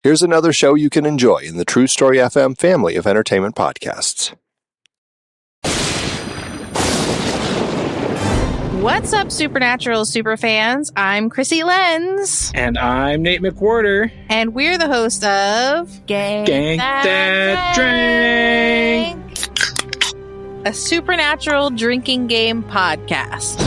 Here's another show you can enjoy in the True Story FM family of entertainment podcasts. What's up, Supernatural superfans? I'm Chrissy Lenz. And I'm Nate McWhorter. And we're the host of Gank That Drink, a supernatural drinking game podcast.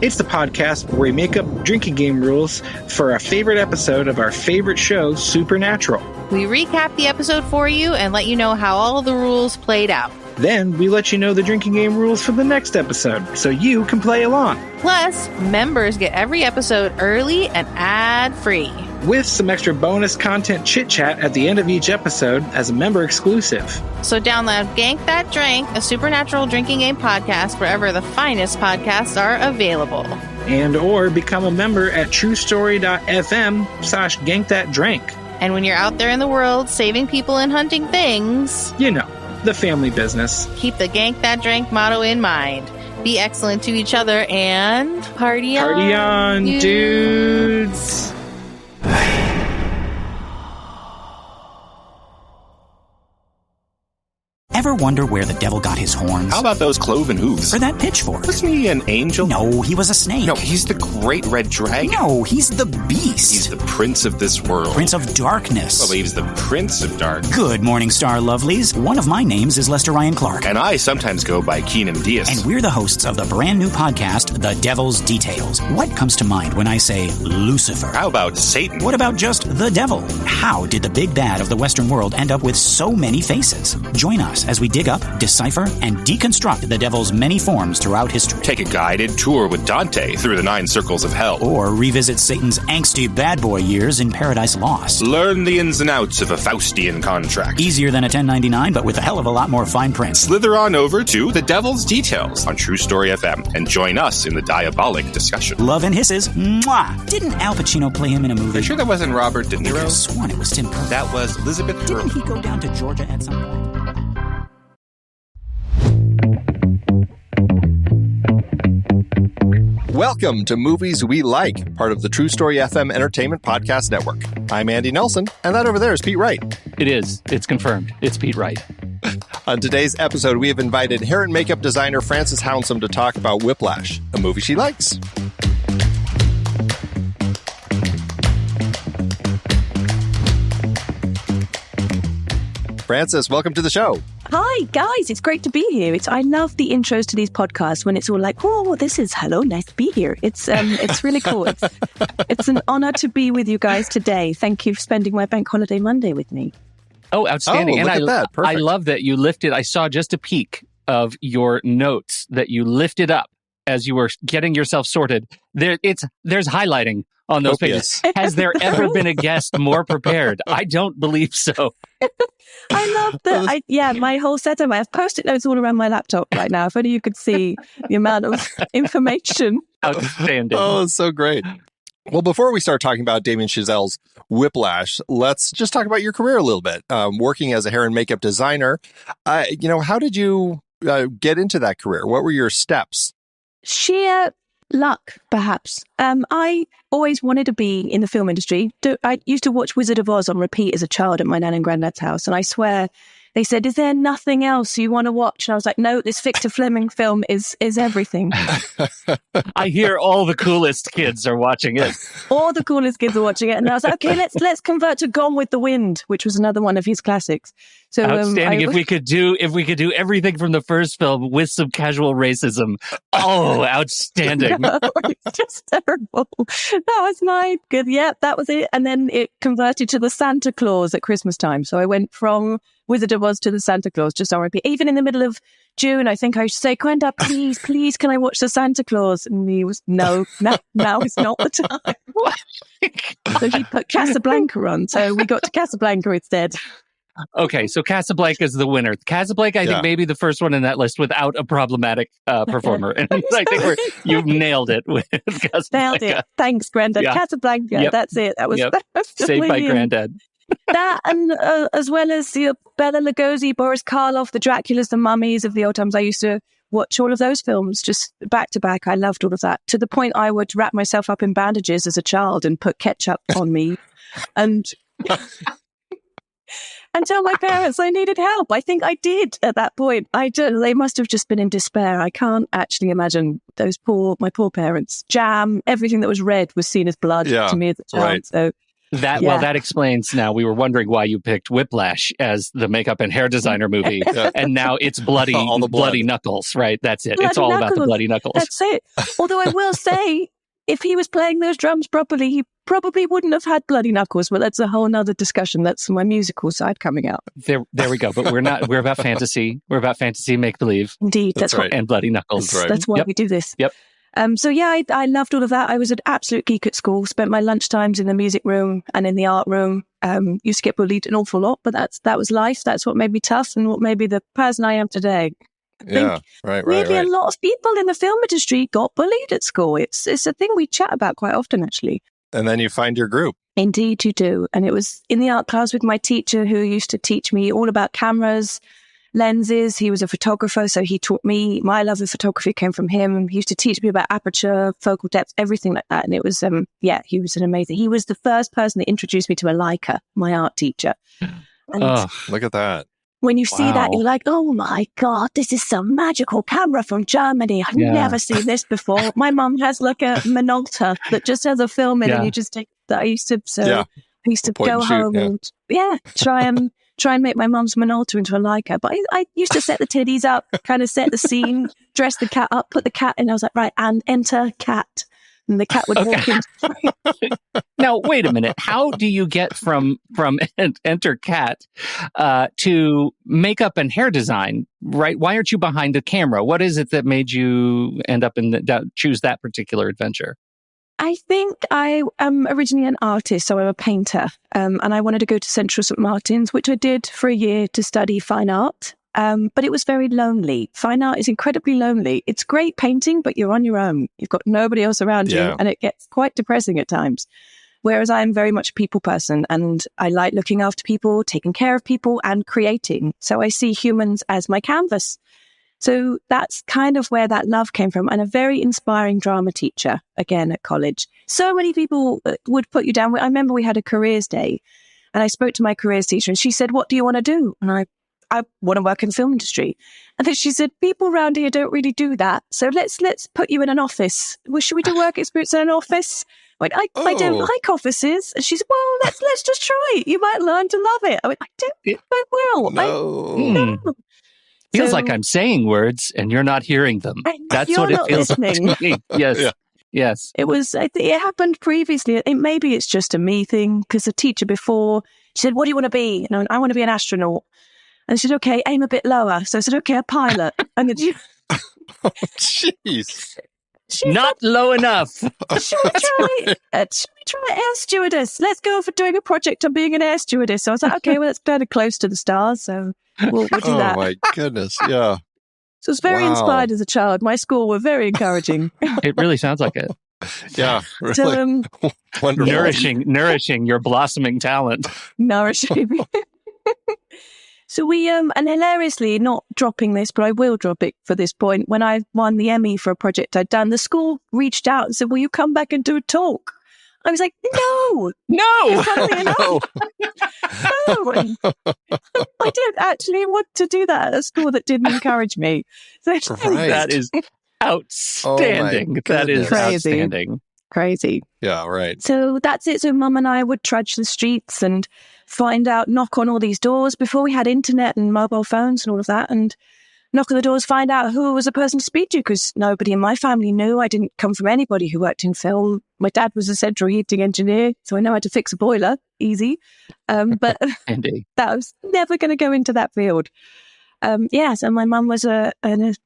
It's the podcast where we make up drinking game rules for a favorite episode of our favorite show, Supernatural. We recap the episode for you and let you know how all the rules played out. Then we let you know the drinking game rules for the next episode, so you can play along. Plus, members get every episode early and ad-free. With some extra bonus content chit-chat at the end of each episode as a member exclusive. So download Gank That Drink, a supernatural drinking game podcast wherever the finest podcasts are available. And or become a member at truestory.fm/gankthatdrink. And when you're out there in the world saving people and hunting things, you know, the family business. Keep the Gank That Drink motto in mind. Be excellent to each other and party on, dudes. Ever wonder where the devil got his horns? How about those cloven hooves? Or that pitchfork? Wasn't he an angel? No, he was a snake. No, he's the great red dragon. No, he's the beast. He's the prince of this world. Prince of darkness. Well, he's the prince of darkness. Good morning, star lovelies. One of my names is Lester Ryan Clark. And I sometimes go by Keenan Diaz. And we're the hosts of the brand new podcast, The Devil's Details. What comes to mind when I say Lucifer? How about Satan? What about just the devil? How did the big bad of the Western world end up with so many faces? Join us as we dig up, decipher, and deconstruct the devil's many forms throughout history. Take a guided tour with Dante through the 9 circles of hell. Or revisit Satan's angsty bad boy years in Paradise Lost. Learn the ins and outs of a Faustian contract. Easier than a 1099, but with a hell of a lot more fine print. Slither on over to The Devil's Details on True Story FM and join us in the diabolic discussion. Love and hisses. Mwah! Didn't Al Pacino play him in a movie? Are you sure that wasn't Robert De I could Niro? have sworn it was Tim Curry. That was Elizabeth Hurley. Didn't he go down to Georgia at some point? Welcome to Movies We Like, part of the True Story FM Entertainment Podcast Network. I'm Andy Nelson, and that over there is Pete Wright. It is. It's confirmed. It's Pete Wright. On today's episode, we have invited hair and makeup designer Frances Hounsom to talk about Whiplash, a movie she likes. Frances, welcome to the show. Hi, guys. It's great to be here. I love the intros to these podcasts when it's all like, oh, this is hello, nice to be here. It's really cool. It's an honor to be with you guys today. Thank you for spending my bank holiday Monday with me. Oh, outstanding. Oh, look at that. Perfect. I love that you lifted. I saw just a peek of your notes that you lifted up as you were getting yourself sorted. There's highlighting on those pages. Has there ever been a guest more prepared? I don't believe so. I love that. My whole setup. I have Post-it notes all around my laptop right now. If only you could see the amount of information. Outstanding. Oh, it's so great. Well, before we start talking about Damien Chazelle's Whiplash, let's just talk about your career a little bit. Working as a hair and makeup designer, how did you get into that career? What were your steps? Sheer luck, perhaps. I always wanted to be in the film industry. I used to watch Wizard of Oz on repeat as a child at my nan and granddad's house, and I swear they said, "Is there nothing else you want to watch?" And I was like, "No, this Victor Fleming film is everything." I hear all the coolest kids are watching it. All the coolest kids are watching it, and I was like, "Okay, let's convert to Gone with the Wind," which was another one of his classics. So outstanding. If we could do everything from the first film with some casual racism. Oh, outstanding. No, it's just terrible. That was mine. Good. Yeah, that was it. And then it converted to the Santa Claus at Christmas time. So I went from Wizard of Oz to the Santa Claus just on repeat. Even in the middle of June, I think I should say, "Grandad, please, can I watch the Santa Claus?" And he was, no, now is not the time. So he put Casablanca on. So we got to Casablanca instead. Okay, so Casablanca is the winner. Casablanca, I think, maybe the first one in that list without a problematic performer. And I think you've nailed it with Casablanca. Nailed it. Thanks, Grandad. Yeah. Casablanca, that's it. That was Saved by Grandad. That, and as well as Bela Lugosi, Boris Karloff, the Draculas, the mummies of the old times. I used to watch all of those films just back to back. I loved all of that, to the point I would wrap myself up in bandages as a child and put ketchup on me and and tell my parents I needed help. I think I did at that point. They must have just been in despair. I can't actually imagine my poor parents. Jam, everything that was red was seen as blood to me as a child. Right. So that explains now. We were wondering why you picked Whiplash as the makeup and hair designer movie, and now it's bloody, all the bloody knuckles. Right, that's it. Bloody it's all knuckles. about the bloody knuckles. That's it. Although I will say, if he was playing those drums properly, he probably wouldn't have had bloody knuckles. But that's a whole nother discussion. That's my musical side coming out. There we go. But we're not. We're about fantasy. We're about fantasy make believe. Indeed, That's right. And bloody knuckles. That's right. That's why we do this. Yep. So yeah, I loved all of that. I was an absolute geek at school. Spent my lunch times in the music room and in the art room. Used to get bullied an awful lot, but that was life. That's what made me tough and what made me the person I am today. Weirdly, a lot of people in the film industry got bullied at school. It's a thing we chat about quite often, actually. And then you find your group. Indeed, you do. And it was in the art class with my teacher, who used to teach me all about cameras, lenses. He was a photographer, so he taught me. My love of photography came from him. He used to teach me about aperture, focal depth, everything like that. And it was, he was he was the first person that introduced me to a Leica, my art teacher. And Look at that. when you see that, you're like, oh my God, this is some magical camera from Germany. I've never seen this before. My mum has like a Minolta that just has a film in it, and you just take that. I used to go home and try and make my mum's Minolta into a Leica. But I used to set the titties up, kind of set the scene, dress the cat up, put the cat in. I was like, right, and enter cat. And the cat would walk in. Now, wait a minute. How do you get from enter cat to makeup and hair design? Right? Why aren't you behind the camera? What is it that made you end up choose that particular adventure? I think I am originally an artist, so I'm a painter, and I wanted to go to Central St. Martin's, which I did for a year to study fine art. But it was very lonely. Fine art is incredibly lonely. It's great painting, but you're on your own. You've got nobody else around you, and it gets quite depressing at times. Whereas I'm very much a people person, and I like looking after people, taking care of people, and creating. So I see humans as my canvas. So that's kind of where that love came from. And a very inspiring drama teacher, again, at college. So many people would put you down. I remember we had a careers day, and I spoke to my careers teacher, and she said, "What do you want to do?" And I want to work in the film industry. And then she said, "People around here don't really do that. So let's put you in an office. Well, should we do work experience in an office?" I don't like offices. And she said, "Well, let's just try it. You might learn to love it." I don't think I will. No. Feels like I'm saying words and you're not hearing them. That's what it feels like to me. Yes. Yeah. Yes. It happened previously. Maybe it's just a me thing, because the teacher before, she said, "What do you want to be?" And I want to be an astronaut. And she said, "Okay, aim a bit lower." So I said, "Okay, a pilot." And then Jeez. Not low enough. Should we try air stewardess? Let's go for doing a project on being an air stewardess. So I was like, okay, well, that's kind of close to the stars. So we'll do that. Oh, my goodness. Yeah. So I was very inspired as a child. My school were very encouraging. It really sounds like it. Yeah. Really So, wonderful. Nourishing your blossoming talent. Nourishing. So we, and hilariously, not dropping this, but I will drop it for this point. When I won the Emmy for a project I'd done, the school reached out and said, "Will you come back and do a talk?" I was like, no. No. I didn't actually want to do that at a school that didn't encourage me. So that is outstanding. That is crazy. Outstanding. Crazy. Yeah, right. So that's it. So Mum and I would trudge the streets and knock on all these doors before we had internet and mobile phones and all of that, and knock on the doors, find out who was the person to speak to, because nobody in my family knew. I didn't come from anybody who worked in film. My dad was a central heating engineer, so I know how to fix a boiler. Easy. But that was never going to go into that field. So my mum was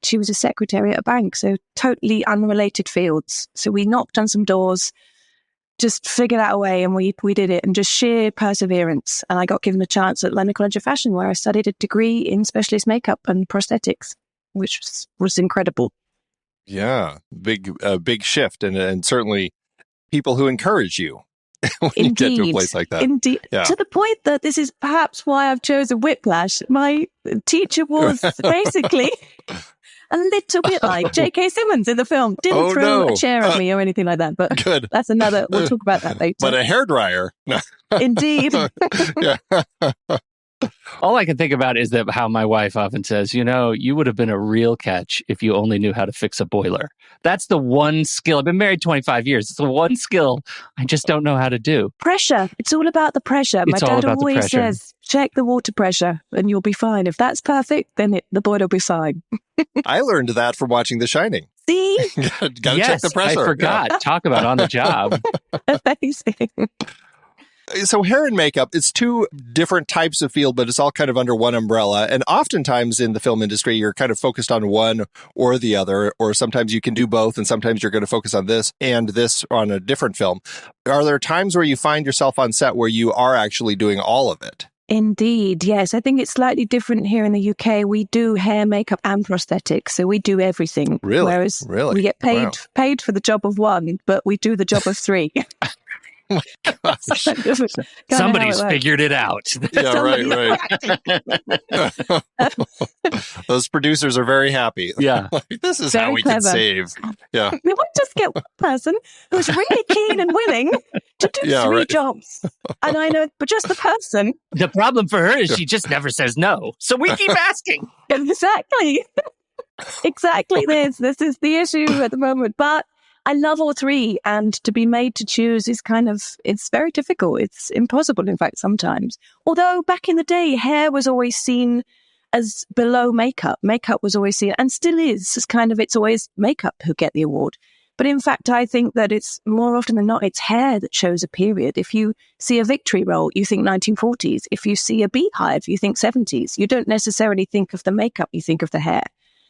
she was a secretary at a bank, so totally unrelated fields. So we knocked on some doors, just figured out a way, and we did it, and just sheer perseverance. And I got given a chance at London College of Fashion, where I studied a degree in specialist makeup and prosthetics, which was incredible. Yeah, big shift, and certainly people who encourage you when you get to a place like that. Indeed. Yeah. To the point that this is perhaps why I've chosen Whiplash. My teacher was basically A little bit like J.K. Simmons in the film. Didn't throw a chair at me or anything like that, but good. That's another, we'll talk about that later. But a hairdryer. Indeed. Yeah. All I can think about is that how my wife often says, you would have been a real catch if you only knew how to fix a boiler. That's the one skill. I've been married 25 years. It's the one skill I just don't know how to do. Pressure. It's all about the pressure. My dad always says, check the water pressure and you'll be fine. If that's perfect, then the boiler will be fine. I learned that from watching The Shining. See? Gotta check the pressure. I forgot. Yeah. Talk about on the job. Amazing. So hair and makeup, it's two different types of field, but it's all kind of under one umbrella. And oftentimes in the film industry, you're kind of focused on one or the other, or sometimes you can do both, and sometimes you're going to focus on this and this on a different film. Are there times where you find yourself on set where you are actually doing all of it? Indeed, yes. I think it's slightly different here in the UK. We do hair, makeup, and prosthetics, so we do everything. Really? Whereas we get paid for the job of one, but we do the job of three. Oh my gosh. Somebody's figured it out. Yeah, right. Those producers are very happy. Yeah. This is very how we clever. can save. Yeah. We won't just get one person who's really keen and willing to do three jobs. And I know, but just the person. The problem for her is she just never says no. So we keep asking. Exactly. Exactly this. This is the issue at the moment. But I love all three, and to be made to choose is it's very difficult. It's impossible, in fact, sometimes. Although back in the day, hair was always seen as below makeup. Makeup was always seen, and still is, it's always makeup who get the award. But in fact, I think that it's more often than not, it's hair that shows a period. If you see a Victory roll, you think 1940s. If you see a beehive, you think 70s. You don't necessarily think of the makeup, you think of the hair.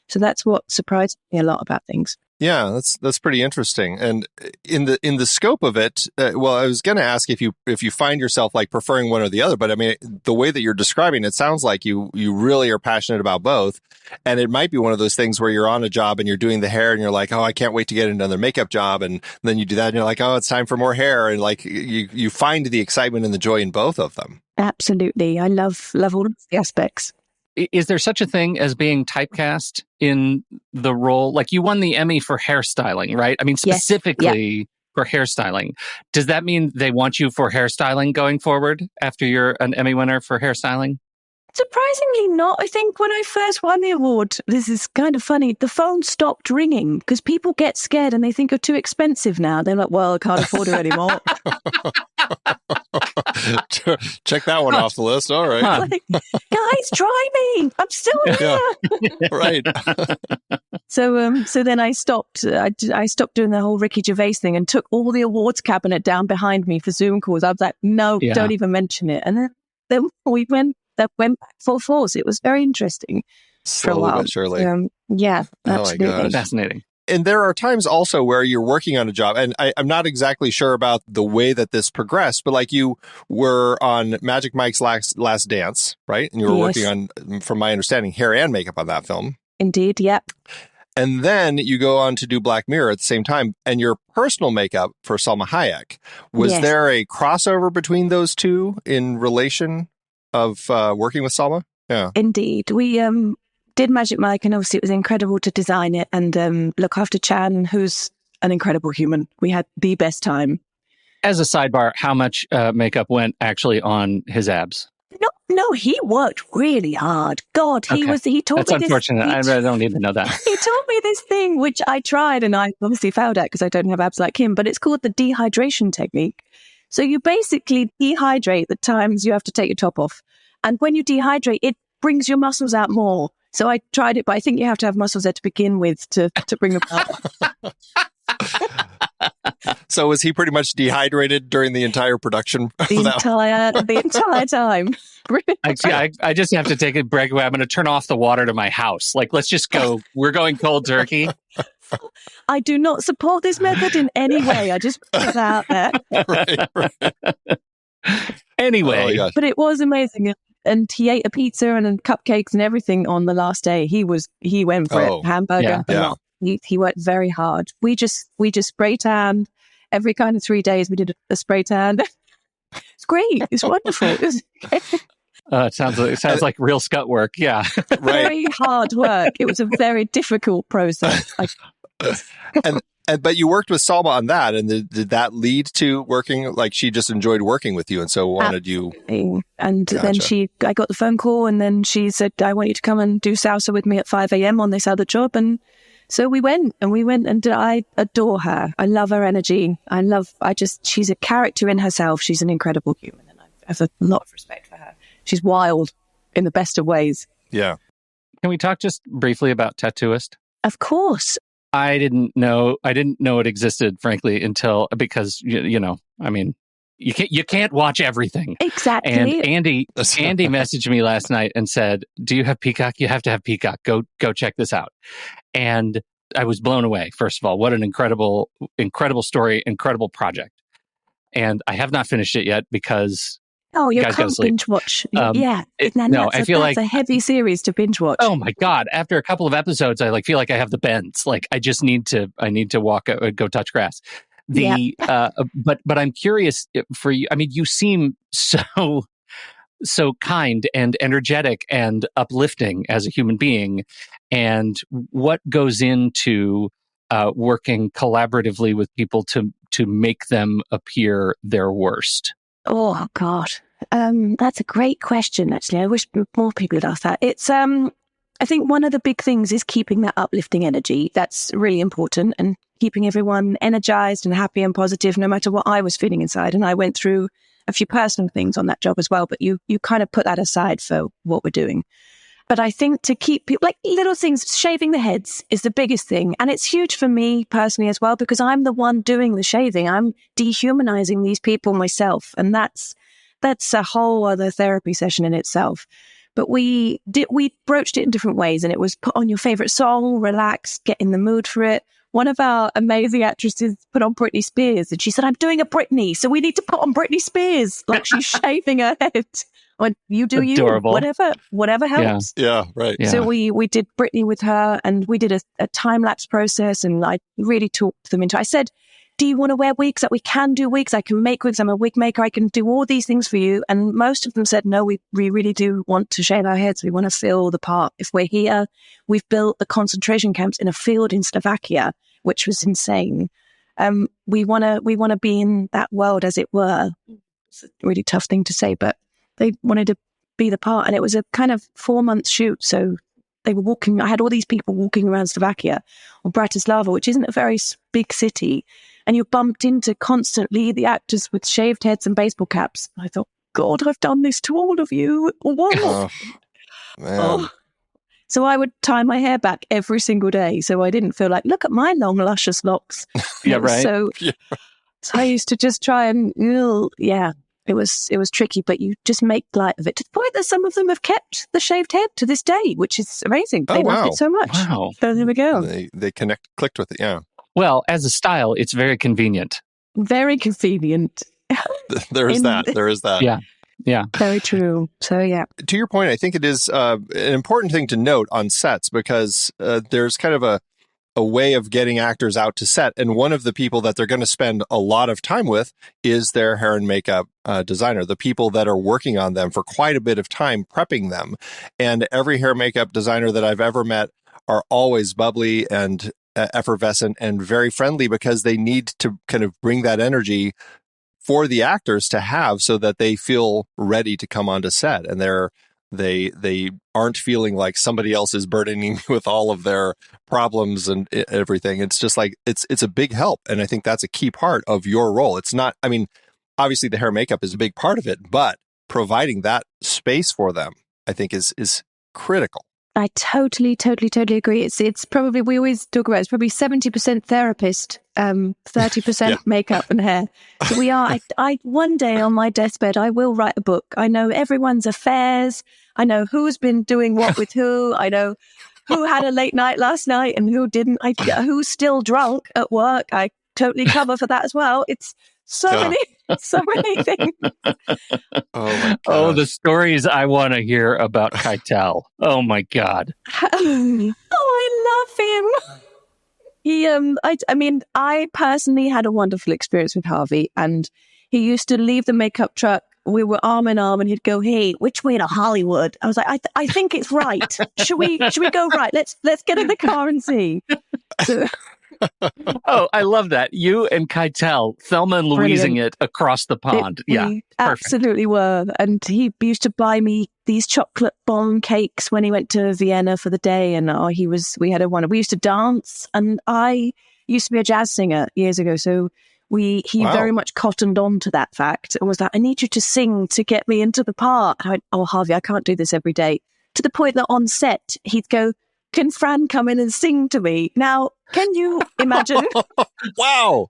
So that's what surprised me a lot about things. Yeah, that's pretty interesting. And in the scope of it, I was going to ask if you find yourself like preferring one or the other, but I mean, the way that you're describing it sounds like you really are passionate about both. And it might be one of those things where you're on a job and you're doing the hair and you're like, oh, I can't wait to get another makeup job. And then you do that and you're like, oh, it's time for more hair. And like you find the excitement and the joy in both of them. Absolutely. I love all of the aspects. Is there such a thing as being typecast in the role? Like you won the Emmy for hairstyling, right? I mean, specifically for hairstyling. Does that mean they want you for hairstyling going forward after you're an Emmy winner for hairstyling? Surprisingly not. I think when I first won the award, this is kind of funny, the phone stopped ringing because people get scared and they think you're too expensive now. They're like, well, I can't afford her anymore. Check that one off the list. All right. Like, guys, try me. I'm still here. Yeah. Right. So then I stopped. I stopped doing the whole Ricky Gervais thing and took all the awards cabinet down behind me for Zoom calls. I was like, no, don't even mention it. And then we went back full force. It was very interesting. Slowly for a while. but surely. Yeah, absolutely. Oh my gosh. Fascinating. And there are times also where you're working on a job, and I'm not exactly sure about the way that this progressed, but like you were on Magic Mike's Last Dance, right? And you were working on, from my understanding, hair and makeup on that film. Indeed, yep. And then you go on to do Black Mirror at the same time, and your personal makeup for Salma Hayek. Was there a crossover between those two in relation of working with Salma? Yeah. Indeed. We did Magic Mike, and obviously it was incredible to design it and look after Chan, who's an incredible human. We had the best time. As a sidebar, how much makeup went actually on his abs? No, he worked really hard. God, he told That's me this. That's unfortunate. I don't need to know that. He told me this thing, which I tried, and I obviously failed at because I don't have abs like him, but it's called the dehydration technique. So you basically dehydrate the times you have to take your top off. And when you dehydrate, it brings your muscles out more. So I tried it, but I think you have to have muscles there to begin with to bring them out. So was he pretty much dehydrated during the entire production? The entire time. I just have to take a break. I'm going to turn off the water to my house. Like, let's just go. We're going cold turkey. I do not support this method in any way. I just put it out there. Right. Anyway. Oh, but it was amazing. And he ate a pizza and cupcakes and everything on the last day. He went for it. Hamburger. Yeah. He worked very hard. We just spray tanned every kind of 3 days. We did a spray tan. It's great. It's wonderful. It sounds like real scut work. Yeah. Right. Very hard work. It was a very difficult process. But you worked with Salma on that, and did that lead to working? Like, she just enjoyed working with you, and so wanted you. And Gotcha. then I got the phone call, and then she said, "I want you to come and do salsa with me at 5 a.m. on this other job." And so we went, and I adore her. I love her energy. She's a character in herself. She's an incredible human, and I have a lot of respect for her. She's wild in the best of ways. Yeah. Can we talk just briefly about Tattooist? Of course. I didn't know it existed, frankly, because I mean, you can't watch everything. Exactly. And Andy messaged me last night and said, "Do you have Peacock? You have to have Peacock. Go check this out." And I was blown away. First of all, what an incredible story, incredible project. And I have not finished it yet because you can't binge watch. I feel like it's a heavy series to binge watch. Oh my God. After a couple of episodes, I feel like I have the bends. Like I just need to walk, go touch grass. But I'm curious for you. I mean, you seem so kind and energetic and uplifting as a human being. And what goes into working collaboratively with people to make them appear their worst? Oh God. That's a great question, actually. I wish more people had asked that. It's, I think one of the big things is keeping that uplifting energy. That's really important, and keeping everyone energized and happy and positive, no matter what I was feeling inside. And I went through a few personal things on that job as well, but you kind of put that aside for what we're doing. But I think to keep people, like little things, shaving the heads is the biggest thing. And it's huge for me personally as well, because I'm the one doing the shaving. I'm dehumanizing these people myself. And that's a whole other therapy session in itself. But we broached it in different ways, and it was put on your favorite song, relax, get in the mood for it. One of our amazing actresses put on Britney Spears, and she said, "I'm doing a Britney, so we need to put on Britney Spears," like she's shaving her head. Or you do Adorable. you, whatever helps. Yeah, right. Yeah. So we did Britney with her, and we did a time-lapse process, and I really talked them into it. I said, "Do you want to wear wigs? Like, we can do wigs. I can make wigs. I'm a wig maker. I can do all these things for you." And most of them said, "No, we really do want to shave our heads. We want to feel the part. If we're here," we've built the concentration camps in a field in Slovakia, which was insane. We want to be in that world, as it were. It's a really tough thing to say, but they wanted to be the part. And it was a kind of 4-month shoot. So they were walking. I had all these people walking around Slovakia or Bratislava, which isn't a very big city. And you bumped into constantly the actors with shaved heads and baseball caps. I thought, God, I've done this to all of you. What? Oh, man. Oh. So I would tie my hair back every single day, so I didn't feel like, look at my long, luscious locks. Yeah, right. So I used to just try and, it was tricky, but you just make light of it. To the point that some of them have kept the shaved head to this day, which is amazing. They love it so much. Wow. So there we go. They clicked with it, yeah. Well, as a style, it's very convenient. Very convenient. There is that. Yeah. Yeah. Very true. So, yeah. To your point, I think it is an important thing to note on sets, because there's kind of a way of getting actors out to set. And one of the people that they're going to spend a lot of time with is their hair and makeup designer, the people that are working on them for quite a bit of time, prepping them. And every hair and makeup designer that I've ever met are always bubbly and effervescent and very friendly, because they need to kind of bring that energy for the actors to have, so that they feel ready to come onto set, and they aren't feeling like somebody else is burdening with all of their problems and everything. It's just like it's a big help, and I think that's a key part of your role. It's not, I mean, obviously the hair and makeup is a big part of it, but providing that space for them, I think is critical. I totally agree. It's probably, we always talk about, it's probably 70% therapist, 30% makeup and hair. So we are, I one day on my deathbed, I will write a book. I know everyone's affairs. I know who's been doing what with who. I know who had a late night last night and who didn't. Who's still drunk at work. I totally cover for that as well. It's so many things. Oh, the stories I want to hear about Keitel. Oh my God. I love him. He, I personally had a wonderful experience with Harvey, and he used to leave the makeup truck we were arm in arm, and he'd go, "Hey, which way to Hollywood?" I was like, I think it's right. Should we go right? Let's get in the car and see. So, Oh, I love that. You and Keitel, Thelma and Louising it across the pond. We absolutely were. And he used to buy me these chocolate bomb cakes when he went to Vienna for the day. And we used to dance. And I used to be a jazz singer years ago. So he very much cottoned on to that fact. It was that, I need you to sing to get me into the part. And I went, "Oh, Harvey, I can't do this every day." To the point that on set, he'd go, "Can Fran come in and sing to me?" Now, can you imagine? Wow.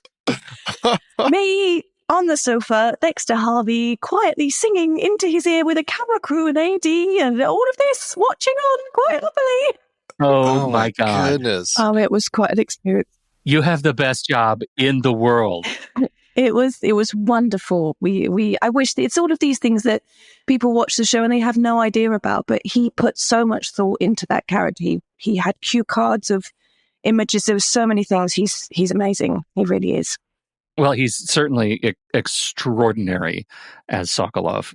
Me on the sofa next to Harvey, quietly singing into his ear with a camera crew and AD and all of this watching on quite happily. Oh my God. Goodness. Oh, it was quite an experience. You have the best job in the world. It was wonderful. I wish it's all of these things that people watch the show and they have no idea about, but he put so much thought into that character. He had cue cards of images. There were so many things. He's amazing. He really is. Well, he's certainly extraordinary as Sokolov.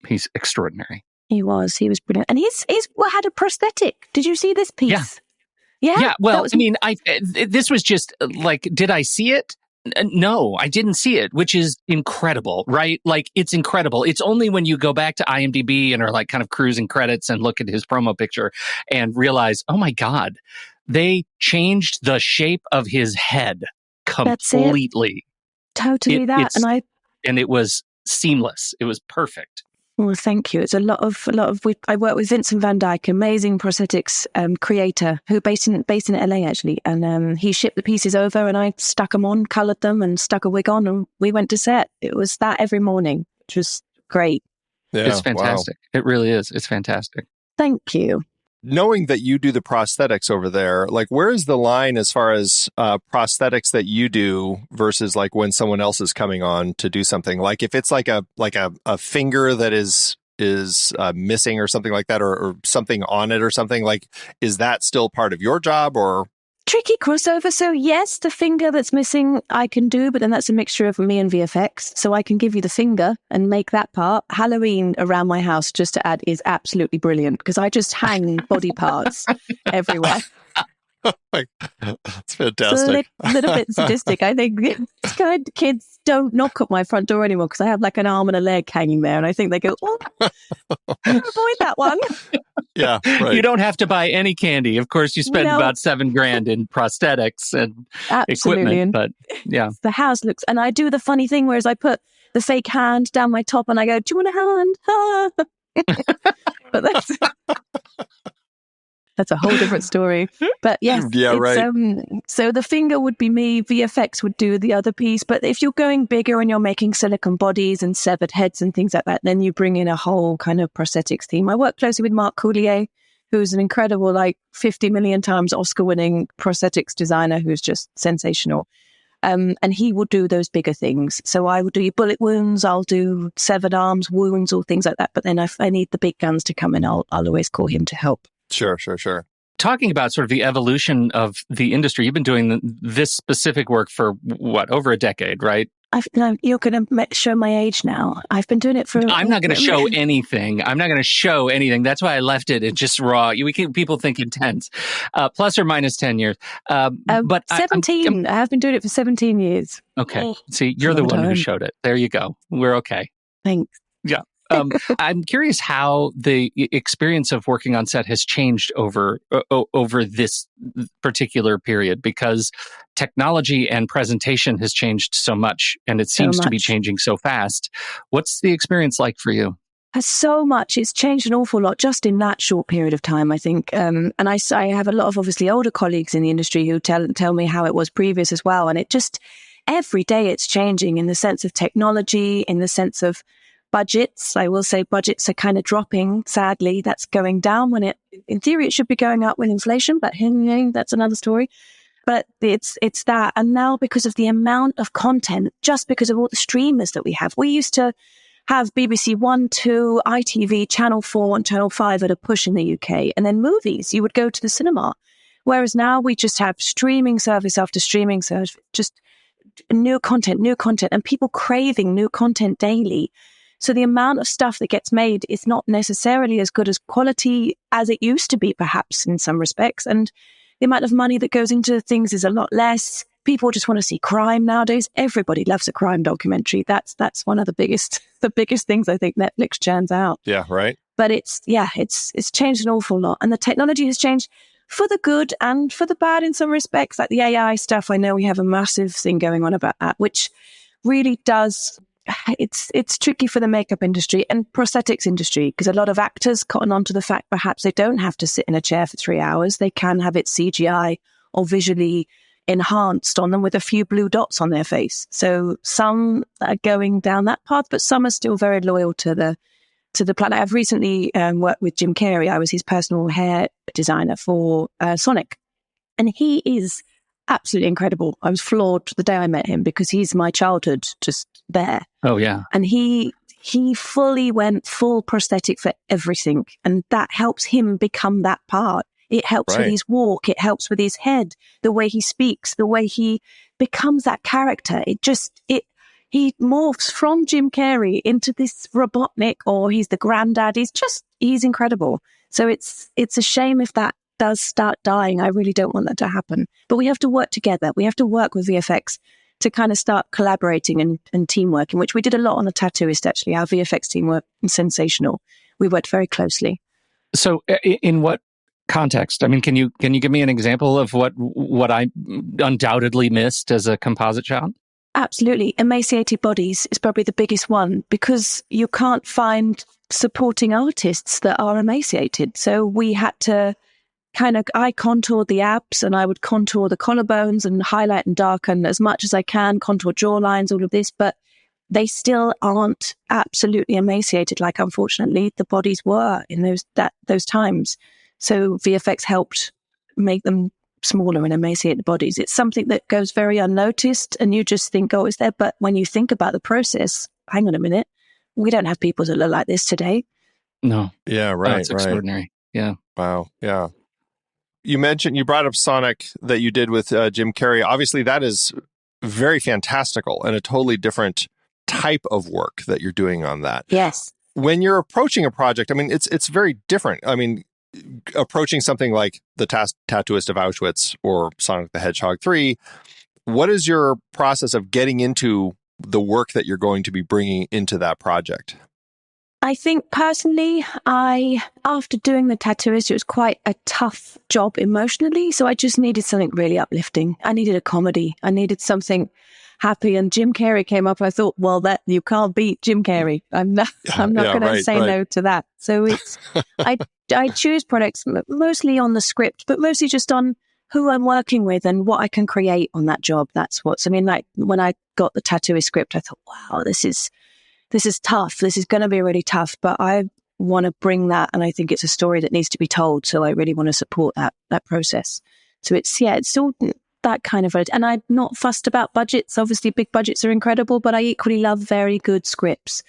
He's extraordinary. He was brilliant. And he's had a prosthetic. Did you see this piece? Yeah. Well, this was just like, did I see it? No, I didn't see it, which is incredible, right? Like, it's incredible. It's only when you go back to IMDb and are like kind of cruising credits and look at his promo picture and realize, oh my God, they changed the shape of his head completely. Totally and it was seamless. It was perfect. Well, thank you. It's a lot of. I work with Vincent Van Dyke, amazing prosthetics creator, who based in LA actually, and he shipped the pieces over, and I stuck them on, coloured them, and stuck a wig on, and we went to set. It was that every morning, which was great. Yeah, it's fantastic. Wow. It really is. It's fantastic. Thank you. Knowing that you do the prosthetics over there, like, where is the line as far as prosthetics that you do versus like when someone else is coming on to do something? Like, if it's like a finger that is missing or something like that, or something on it or something, like, is that still part of your job or? Tricky crossover. So yes, the finger that's missing I can do, but then that's a mixture of me and VFX. So I can give you the finger and make that part. Halloween around my house, just to add, is absolutely brilliant because I just hang body parts everywhere. That's fantastic. It's a little bit sadistic. I think it's kind of, kids don't knock at my front door anymore because I have like an arm and a leg hanging there, and I think they go, "Oh, avoid that one." Yeah, right. You don't have to buy any candy. Of course, you spend about $7,000 in prosthetics and equipment. But yeah, the house looks, and I do the funny thing, whereas I put the fake hand down my top, and I go, "Do you want a hand?" But that's a whole different story. But yes, right. So the finger would be me, VFX would do the other piece. But if you're going bigger and you're making silicone bodies and severed heads and things like that, then you bring in a whole kind of prosthetics team. I work closely with Mark Coulier, who's an incredible, like 50 million times Oscar-winning prosthetics designer who's just sensational. And he will do those bigger things. So I will do bullet wounds, I'll do severed arms, wounds, or things like that. But then if I need the big guns to come in, I'll always call him to help. Sure. Talking about sort of the evolution of the industry, you've been doing this specific work for over a decade, right? You're going to show my age now. I've been doing it for... I'm not going to show anything. That's why I left it. It's just raw. People think intense. Plus or minus 10 years. But 17. I have been doing it for 17 years. Okay. See, you're the one who showed it. There you go. We're okay. Thanks. Yeah. I'm curious how the experience of working on set has changed over this particular period, because technology and presentation has changed so much, and it seems to be changing so fast. What's the experience like for you? So much. It's changed an awful lot just in that short period of time, I think. And I have a lot of obviously older colleagues in the industry who tell me how it was previous as well. And it just, every day it's changing in the sense of technology, in the sense of budgets. I will say budgets are kind of dropping. Sadly, that's going down when in theory, it should be going up with inflation, but that's another story. But it's that. And now because of the amount of content, just because of all the streamers that we have, we used to have BBC One, 2, ITV, Channel 4 and Channel 5 at a push in the UK. And then movies, you would go to the cinema. Whereas now we just have streaming service after streaming service, just new content, and people craving new content daily. So the amount of stuff that gets made is not necessarily as good as quality as it used to be, perhaps in some respects. And the amount of money that goes into things is a lot less. People just want to see crime nowadays. Everybody loves a crime documentary. That's one of the biggest things I think Netflix churns out. Yeah, right. But it's changed an awful lot. And the technology has changed for the good and for the bad in some respects. Like the AI stuff, I know we have a massive thing going on about that, which really does, it's tricky for the makeup industry and prosthetics industry, because a lot of actors cotton on to the fact perhaps they don't have to sit in a chair for 3 hours. They can have it CGI or visually enhanced on them with a few blue dots on their face. So some are going down that path, but some are still very loyal to the planet. I've recently worked with Jim Carrey. I was his personal hair designer for Sonic, and he is absolutely incredible. I was floored the day I met him because he's my childhood just there. Oh yeah. And he fully went full prosthetic for everything, and that helps him become that part. It helps with his walk. It helps with his head, the way he speaks, the way he becomes that character. He morphs from Jim Carrey into this Robotnik, or he's the granddad. He's incredible. So it's a shame if that does start dying. I really don't want that to happen. But we have to work together. We have to work with VFX to kind of start collaborating and teamworking, which we did a lot on The Tattooist, actually. Our VFX team were sensational. We worked very closely. So in what context? I mean, can you give me an example of what I undoubtedly missed as a composite shot? Absolutely. Emaciated bodies is probably the biggest one, because you can't find supporting artists that are emaciated. So we had to I contoured the abs, and I would contour the collarbones and highlight and darken as much as I can, contour jawlines, all of this, but they still aren't absolutely emaciated like, unfortunately, the bodies were in those times. So VFX helped make them smaller and emaciate the bodies. It's something that goes very unnoticed, and you just think, oh, it's there. But when you think about the process, hang on a minute, we don't have people that look like this today. No. Yeah, right. That's extraordinary. Yeah. Wow. Yeah. You brought up Sonic that you did with Jim Carrey. Obviously, that is very fantastical and a totally different type of work that you're doing on that. Yes. When you're approaching a project, I mean, it's very different. I mean, approaching something like The Tattooist of Auschwitz or Sonic the Hedgehog 3, what is your process of getting into the work that you're going to be bringing into that project? I think personally, after doing The Tattooist, it was quite a tough job emotionally. So I just needed something really uplifting. I needed a comedy. I needed something happy. And Jim Carrey came up. I thought, well, that you can't beat Jim Carrey. I'm not going to say no to that. So it's, I choose products mostly on the script, but mostly just on who I'm working with and what I can create on that job. Like when I got the Tattooist script, I thought, wow, this is tough. This is going to be really tough, but I want to bring that. And I think it's a story that needs to be told. So I really want to support that process. So it's all that kind of, and I'm not fussed about budgets. Obviously big budgets are incredible, but I equally love very good scripts.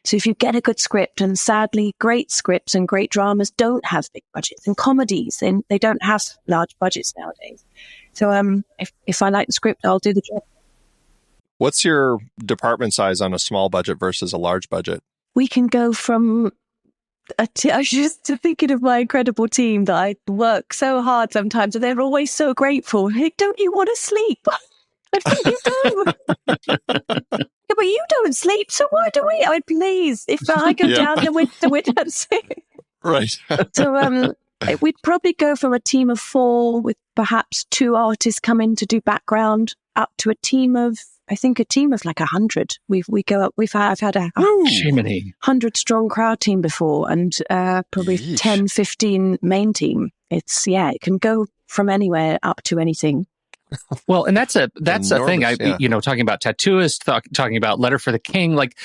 So if you get a good script, and sadly great scripts and great dramas don't have big budgets, and comedies, and they don't have large budgets nowadays. So if I like the script, I'll do the job. What's your department size on a small budget versus a large budget? We can go from I was just thinking of my incredible team that I work so hard sometimes, and they're always so grateful. Hey, don't you want to sleep? I think you do. Yeah, but you don't sleep, so why do we? Oh, please, if I go down, then we don't sleep. Right. So we'd probably go from a team of 4 with perhaps 2 artists come in to do background up to a team of like 100. We go up. I've had a 100 strong crowd team before, and probably 10, 15 main team. It can go from anywhere up to anything. Well, and that's a thing. Talking about Tattooist, talking about Letter for the King. Like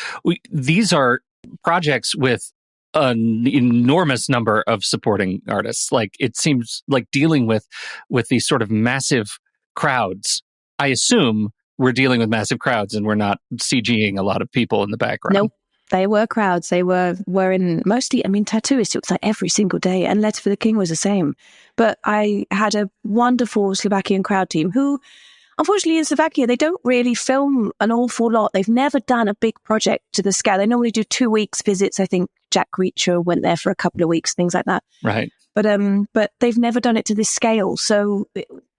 these are projects with an enormous number of supporting artists. Like it seems like dealing with these sort of massive crowds. I assume we're dealing with massive crowds, and we're not CGing a lot of people in the background. Nope. They were crowds. They were in mostly, Tattooist, it was like every single day, and Letter for the King was the same. But I had a wonderful Slovakian crowd team who unfortunately in Slovakia, they don't really film an awful lot. They've never done a big project to the scale. They normally do 2 weeks visits. I think Jack Reacher went there for a couple of weeks, things like that. Right. But they've never done it to this scale. So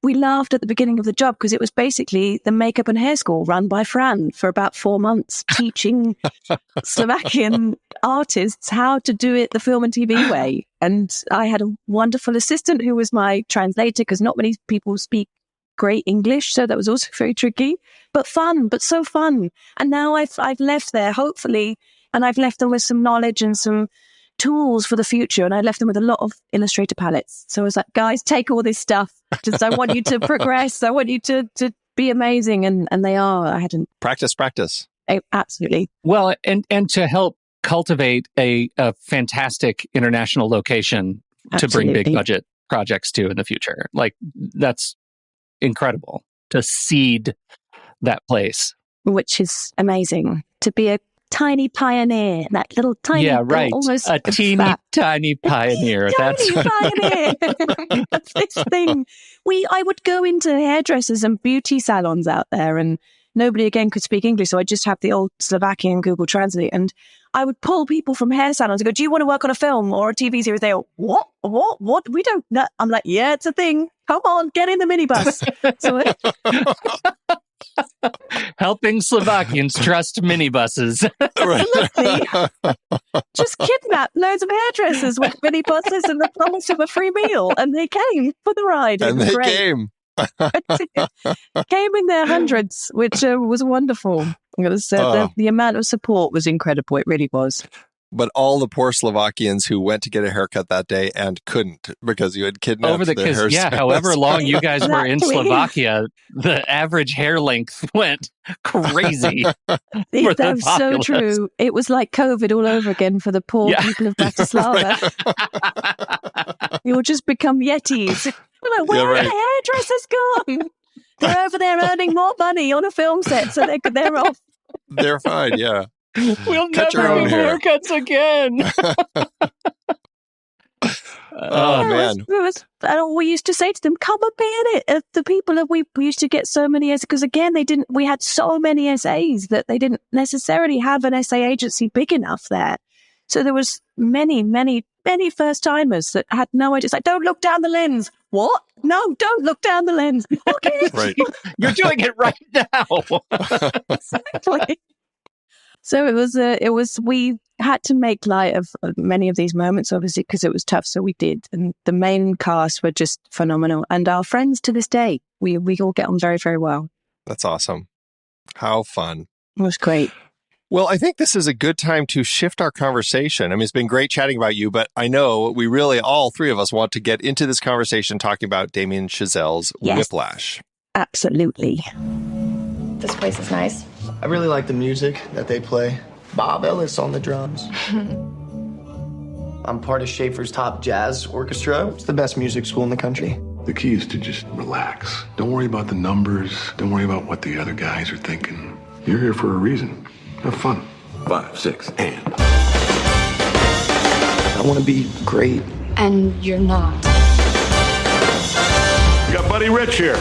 we laughed at the beginning of the job because it was basically the makeup and hair school run by Fran for about 4 months, teaching Slovakian artists how to do it the film and TV way. And I had a wonderful assistant who was my translator because not many people speak great English, so that was also very tricky, but fun, but so fun. And now I've left there, hopefully, and I've left them with some knowledge and some tools for the future, and I left them with a lot of Illustrator palettes. So I was like, guys, take all this stuff. Just I want you to progress. I want you to be amazing, and they are. I hadn't practice. Absolutely. Well, and to help cultivate a fantastic international location to bring big budget projects to in the future. Like, that's incredible to seed that place. Which is amazing. To be a tiny pioneer, that little tiny, right, almost a teeny tiny pioneer. Tiny pioneer. That's this thing. I would go into hairdressers and beauty salons out there, and nobody again could speak English, so I just have the old Slovakian Google Translate, and I would pull people from hair salons and go, "Do you want to work on a film or a TV series?" They go, "What? We don't know." I'm like, "Yeah, it's a thing. Come on, get in the minibus." So helping Slovakians trust minibuses. Just kidnap loads of hairdressers with minibuses and the promise of a free meal, and they came for the ride. And they came. Came in their hundreds, which was wonderful. I'm going to say the amount of support was incredible. It really was. But all the poor Slovakians who went to get a haircut that day and couldn't because you had kidnapped their hairstyles. Yeah, however long you guys were in Slovakia, the average hair length went crazy. That's so true. It was like COVID all over again for the poor people of Bratislava. You'll just become yetis. We're like, where are the hairdressers gone? They're over there earning more money on a film set, so they're off. They're fine, yeah. We'll never have haircuts again. Oh, man. We used to say to them, come and be in it. The people that we used to get so many essays, because again, we had so many essays that they didn't necessarily have an essay agency big enough there. So there was many first timers that had no idea. It's like, don't look down the lens. What? No, don't look down the lens. Okay. Right. You're doing it right now. Exactly. So we had to make light of many of these moments, obviously, because it was tough. So we did. And the main cast were just phenomenal. And our friends to this day, we all get on very, very well. That's awesome. How fun. It was great. Well, I think this is a good time to shift our conversation. I mean, it's been great chatting about you, but I know we really, all three of us, want to get into this conversation talking about Damien Chazelle's Whiplash. Absolutely. This place is nice. I really like the music that they play. Bob Ellis on the drums. I'm part of Schaefer's Top Jazz Orchestra. It's the best music school in the country. The key is to just relax. Don't worry about the numbers. Don't worry about what the other guys are thinking. You're here for a reason. Have fun. 5, 6, and. I want to be great. And you're not. We got Buddy Rich here.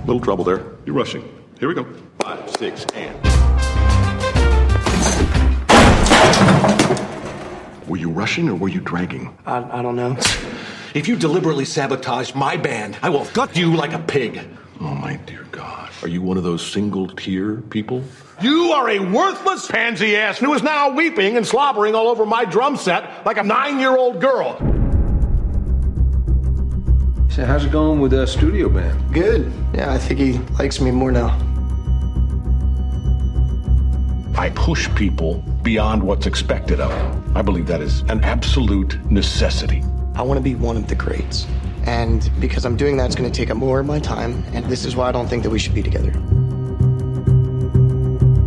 Little trouble there. You're rushing. Here we go. 5, 6, and. Were you rushing or were you dragging? I don't know. If you deliberately sabotage my band, I will gut you like a pig. Oh, my dear God. Are you one of those single-tier people? You are a worthless pansy ass who is now weeping and slobbering all over my drum set like a 9-year-old girl. So how's it going with the studio band? Good. Yeah, I think he likes me more now. I push people beyond what's expected of them. I believe that is an absolute necessity. I want to be one of the greats. And because I'm doing that, it's going to take up more of my time. And this is why I don't think that we should be together.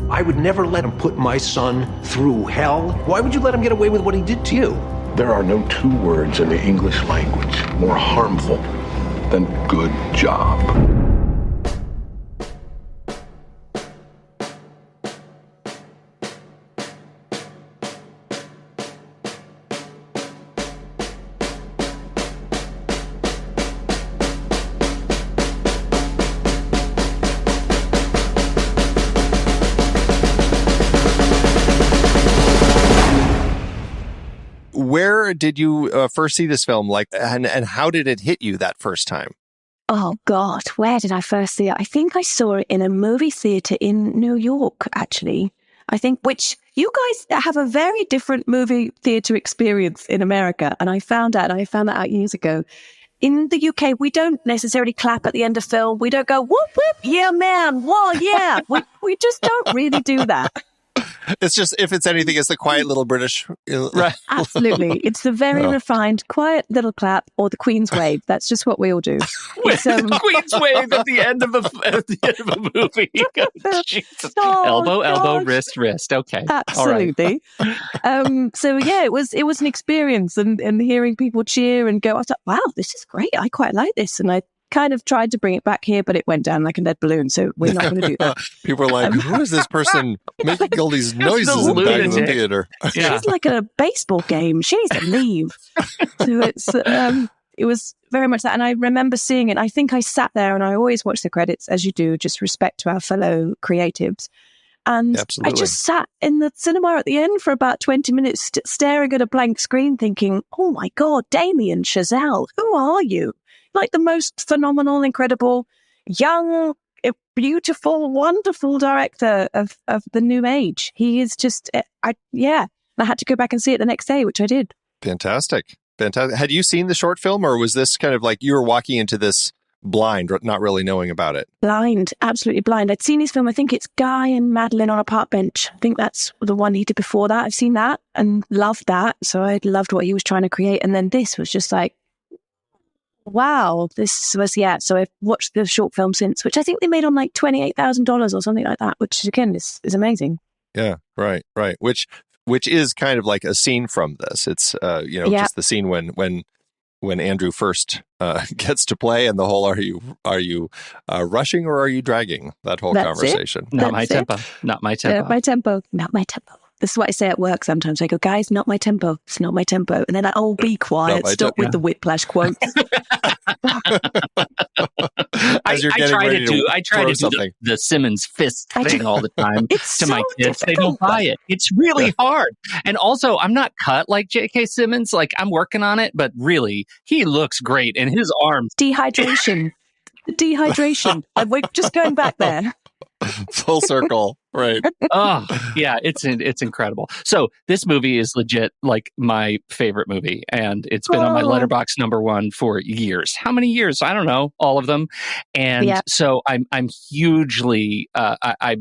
I would never let him put my son through hell. Why would you let him get away with what he did to you? There are no 2 words in the English language more harmful than good job. where did you first see this film? Like, and how did it hit you that first time? Oh, God, where did I first see it? I think I saw it in a movie theater in New York, actually. I think, which you guys have a very different movie theater experience in America. And I found that out years ago. In the UK, we don't necessarily clap at the end of film. We don't go, whoop, whoop, yeah, man, whoa, yeah. We just don't really do that. It's just, if it's anything, it's the quiet little British. Right. Absolutely. It's the very refined, quiet little clap or the Queen's wave. That's just what we all do. Queen's wave at the end of a movie. Jesus. Elbow, wrist. Okay. Absolutely. All right. So yeah, it was an experience, and hearing people cheer and go, I was like, wow, this is great. I quite like this. And I kind of tried to bring it back here, but it went down like a lead balloon. So we're not going to do that. People are like, who is this person making all these noises in the back of the theater? Yeah. She's like at a baseball game. She needs to leave. So it was very much that. And I remember seeing it. I think I sat there, and I always watch the credits, as you do, just respect to our fellow creatives. And Absolutely. I just sat in the cinema at the end for about 20 minutes, staring at a blank screen, thinking, oh my God, Damien, Chazelle, who are you? Like the most phenomenal, incredible, young, beautiful, wonderful director of the new age. He is just, I had to go back and see it the next day, which I did. Fantastic. Had you seen the short film, or was this kind of like you were walking into this blind, not really knowing about it? Blind, absolutely blind. I'd seen his film. I think it's Guy and Madeline on a Park Bench. I think that's the one he did before that. I've seen that and loved that. So I loved what he was trying to create. And then this was just like, wow, this was, so I've watched the short film since, which I think they made on like $28,000 or something like that, which again is amazing. Yeah, right. Which is kind of like a scene from this. It's, just the scene when Andrew first gets to play, and the whole, are you rushing or are you dragging? That whole conversation. Not my tempo. This is what I say at work sometimes. I go, guys, not my tempo. It's not my tempo. And they're like, oh, be quiet. Stop with the Whiplash quotes. As you're getting ready to I try to do the Simmons fist thing all the time to my kids. They don't buy it. It's really hard. And also, I'm not cut like J.K. Simmons. Like, I'm working on it, but really, he looks great. And his arms. Dehydration. We're just going back there. Full circle, right? Oh, yeah, it's incredible. So this movie is legit like my favorite movie, and it's been on my Letterboxd #1 for years. How many years? I don't know, all of them. And so I'm hugely I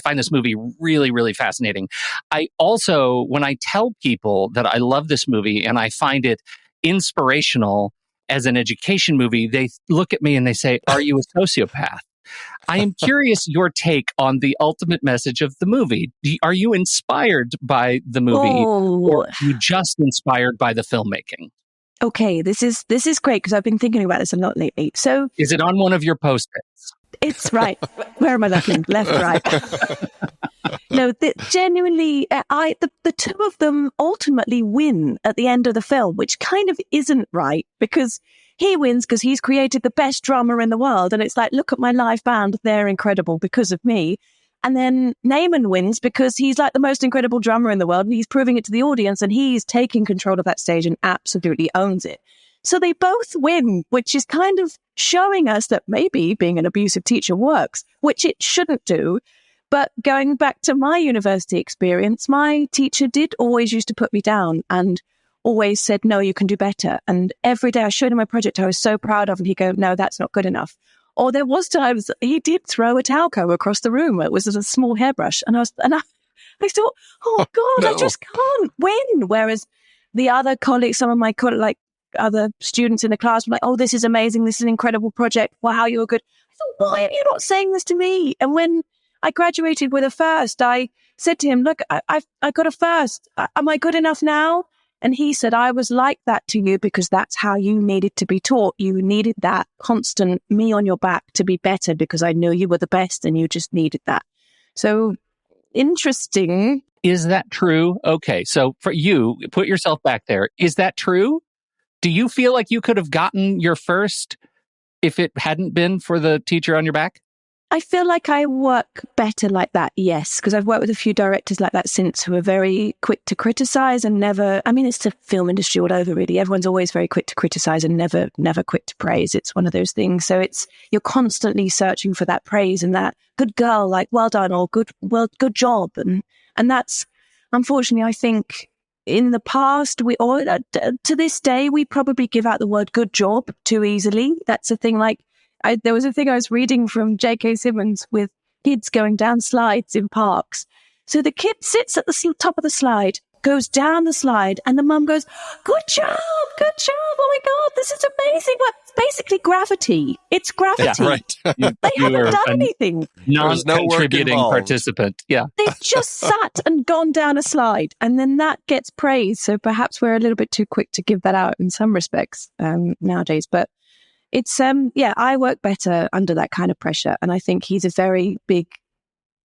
find this movie really, really fascinating. I also, when I tell people that I love this movie and I find it inspirational as an education movie, they look at me and they say, "Are you a sociopath?" I am curious your take on the ultimate message of the movie. Are you inspired by the movie, or are you just inspired by the filmmaking? Okay, this is great because I've been thinking about this a lot lately. So, is it on one of your post-its? It's right. Where am I looking? Left, right. No, genuinely, the two of them ultimately win at the end of the film, which kind of isn't right, because he wins because he's created the best drummer in the world. And it's like, look at my live band. They're incredible because of me. And then Naaman wins because he's like the most incredible drummer in the world. And he's proving it to the audience, and he's taking control of that stage and absolutely owns it. So they both win, which is kind of showing us that maybe being an abusive teacher works, which it shouldn't do. But going back to my university experience, my teacher did always used to put me down and always said, no, you can do better. And every day I showed him my project I was so proud of, and he'd go, no, that's not good enough. Or there was times he did throw a talco across the room. It was a small hairbrush. And I thought, oh God, no. I just can't win. Whereas the other colleagues, some of my other students in the class were like, oh, this is amazing. This is an incredible project. Wow, you're good. I thought, why are you not saying this to me? And when I graduated with a first, I said to him, look, I got a first. Am I good enough now? And he said, I was like that to you because that's how you needed to be taught. You needed that constant me on your back to be better because I knew you were the best and you just needed that. So interesting. Is that true? Okay. So for you, put yourself back there. Is that true? Do you feel like you could have gotten your first if it hadn't been for the teacher on your back? I feel like I work better like that, yes, because I've worked with a few directors like that since who are very quick to criticize and never, I mean, it's the film industry all over, really. Everyone's always very quick to criticize and never quick to praise. It's one of those things. So you're constantly searching for that praise and that good girl, like, well done, or good job. And that's, unfortunately, I think in the past, to this day, we probably give out the word good job too easily. That's a thing like, there was a thing I was reading from J.K. Simmons with kids going down slides in parks. So the kid sits at the top of the slide, goes down the slide, and the mum goes, good job. Oh my God, this is amazing. Well, it's basically gravity. It's gravity. Yeah, right. They haven't done anything. Non-contributing participant. Yeah. They've just sat and gone down a slide, and then that gets praised. So perhaps we're a little bit too quick to give that out in some respects nowadays. But it's, I work better under that kind of pressure. And I think he's a very big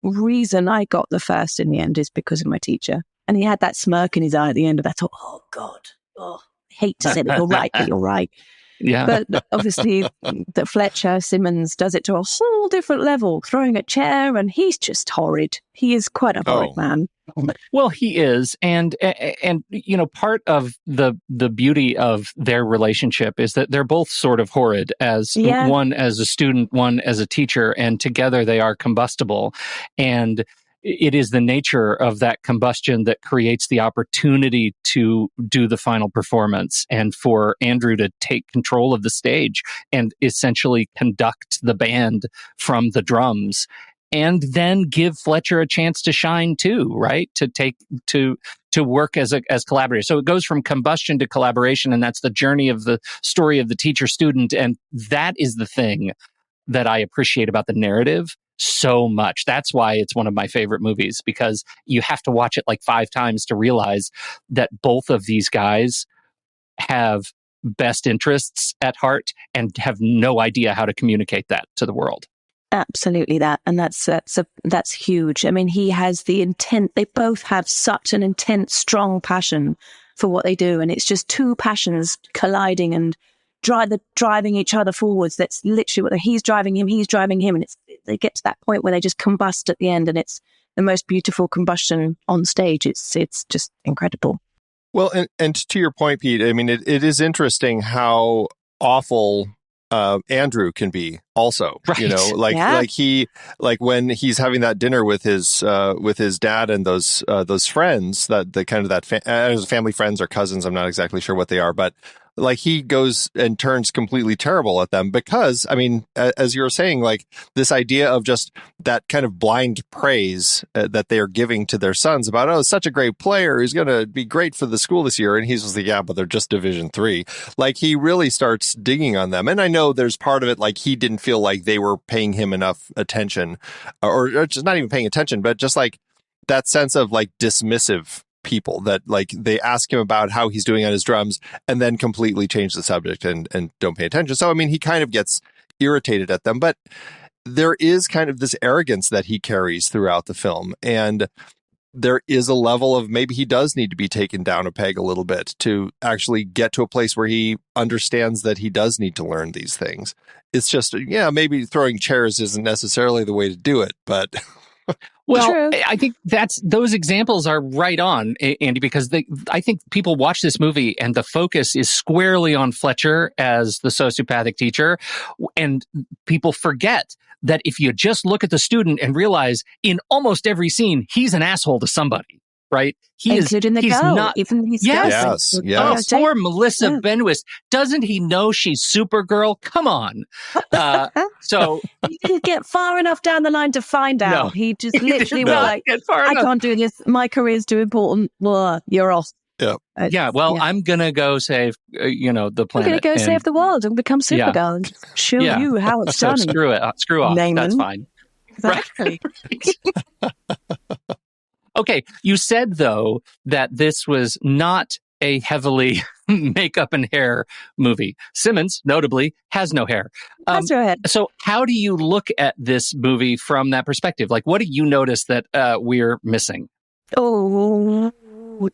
reason I got the first in the end is because of my teacher. And he had that smirk in his eye at the end of that. I thought, oh God, I hate to say that you're right, but you're right. Yeah. But obviously the Fletcher Simmons does it to a whole different level, throwing a chair, and he's just horrid. He is quite a horrid man. Well, he is, and part of the beauty of their relationship is that they're both sort of horrid, as one as a student, one as a teacher, and together they are combustible. And it is the nature of that combustion that creates the opportunity to do the final performance and for Andrew to take control of the stage and essentially conduct the band from the drums. And then give Fletcher a chance to shine too, right? To work as collaborators. So it goes from combustion to collaboration, and that's the journey of the story of the teacher-student. And that is the thing that I appreciate about the narrative so much. That's why it's one of my favorite movies, because you have to watch it like 5 times to realize that both of these guys have best interests at heart and have no idea how to communicate that to the world. Absolutely that. And that's huge. I mean, he has the intent. They both have such an intense, strong passion for what they do. And it's just two passions colliding and driving each other forwards. That's literally what he's driving him. And they get to that point where they just combust at the end. And it's the most beautiful combustion on stage. It's just incredible. Well, and to your point, Pete, I mean, it is interesting how awful Andrew can be also, right. like when he's having that dinner with his dad and those friends family friends or cousins. I'm not exactly sure what they are, but like he goes and turns completely terrible at them because, I mean, as you were saying, like this idea of just that kind of blind praise that they are giving to their sons about, oh, such a great player, he's going to be great for the school this year. And he's just like, yeah, but they're just Division III. Like he really starts digging on them. And I know there's part of it, like he didn't feel like they were paying him enough attention or just not even paying attention, but just like that sense of like dismissive people that like they ask him about how he's doing on his drums and then completely change the subject and don't pay attention. So, I mean, he kind of gets irritated at them, but there is kind of this arrogance that he carries throughout the film. And there is a level of maybe he does need to be taken down a peg a little bit to actually get to a place where he understands that he does need to learn these things. It's just, maybe throwing chairs isn't necessarily the way to do it, but well, True. I think those examples are right on, Andy, because I think people watch this movie and the focus is squarely on Fletcher as the sociopathic teacher. And people forget that if you just look at the student and realize in almost every scene, he's an asshole to somebody. Right? Including the girl. Not, even his yes. Oh, poor Melissa Benoist. Doesn't he know she's Supergirl? Come on. So he didn't get far enough down the line to find out. No, he just literally was like, I can't do this. My career's too important. Blah, you're off. Yeah. I'm going to go save, the planet. I'm going to go save the world and become Supergirl and show you how it's done. Screw it. Screw off. Naaman. That's fine. Exactly. Right. Okay, you said, though, that this was not a heavily makeup and hair movie. Simmons, notably, has no hair. Has no hair. So how do you look at this movie from that perspective? Like, what do you notice that we're missing? Oh,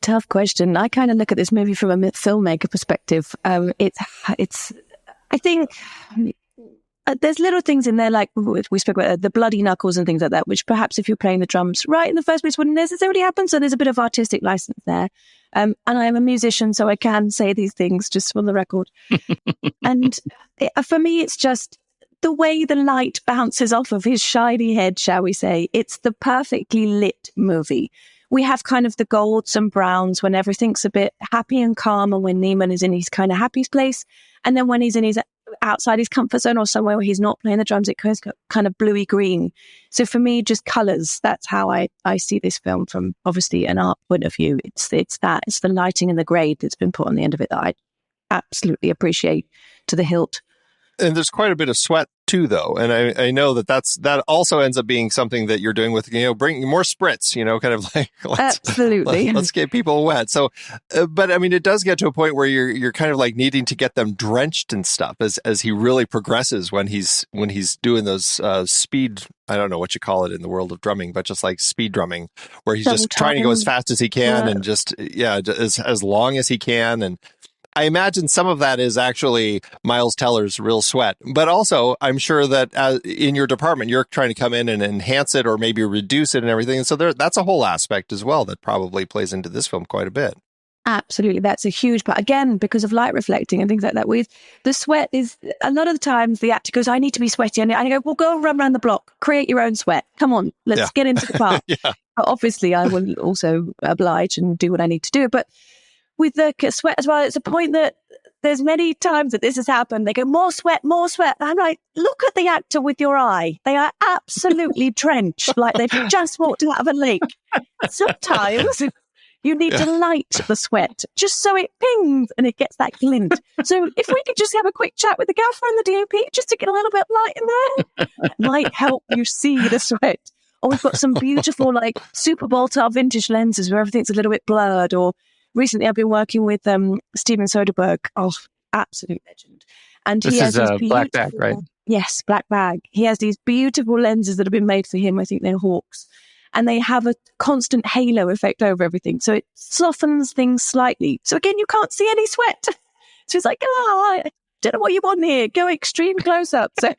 tough question. I kind of look at this movie from a filmmaker perspective. I think there's little things in there, like we spoke about the bloody knuckles and things like that, which perhaps if you're playing the drums right in the first place wouldn't necessarily happen. So there's a bit of artistic license there. And I am a musician, so I can say these things just for the record. And for me, it's just the way the light bounces off of his shiny head, shall we say. It's the perfectly lit movie. We have kind of the golds and browns when everything's a bit happy and calm, and when Neiman is in his kind of happy place. And then when he's in his outside his comfort zone or somewhere where he's not playing the drums, it goes kind of bluey green. So for me, just colours, that's how I see this film from obviously an art point of view. It's the lighting and the grade that's been put on the end of it that I absolutely appreciate to the hilt. And there's quite a bit of sweat too, though. And I know that also ends up being something that you're doing with, bringing more spritz, kind of like, absolutely. Let's get people wet. So, but I mean, it does get to a point where you're kind of like needing to get them drenched and stuff as he really progresses when he's doing those, speed, I don't know what you call it in the world of drumming, but just like speed drumming, where he's just trying to go as fast as he can and just, as long as he can. And I imagine some of that is actually Miles Teller's real sweat, but also I'm sure that in your department, you're trying to come in and enhance it or maybe reduce it and everything. And so that's a whole aspect as well that probably plays into this film quite a bit. Absolutely. That's a huge part. Again, because of light reflecting and things like that. With the sweat is a lot of the times the actor goes, I need to be sweaty. And I go, well, go run around the block, create your own sweat. Come on, let's get into the part. But obviously, I will also oblige and do what I need to do. But with the sweat as well, it's a point that there's many times that this has happened. They go, more sweat, more sweat. And I'm like, look at the actor with your eye. They are absolutely drenched, like they've just walked out of a lake. Sometimes you need to light the sweat just so it pings and it gets that glint. So if we could just have a quick chat with the gaffer and the DOP just to get a little bit of light in there, it might help you see the sweat. Or we've got some beautiful, like, Super Baltar vintage lenses where everything's a little bit blurred. Or recently I've been working with Steven Soderbergh, absolute legend. And this is a black bag, right? Yes, black bag. He has these beautiful lenses that have been made for him. I think they're Hawks. And they have a constant halo effect over everything. So it softens things slightly. So again, you can't see any sweat. So it's like, I don't know what you want here. Go extreme close up. So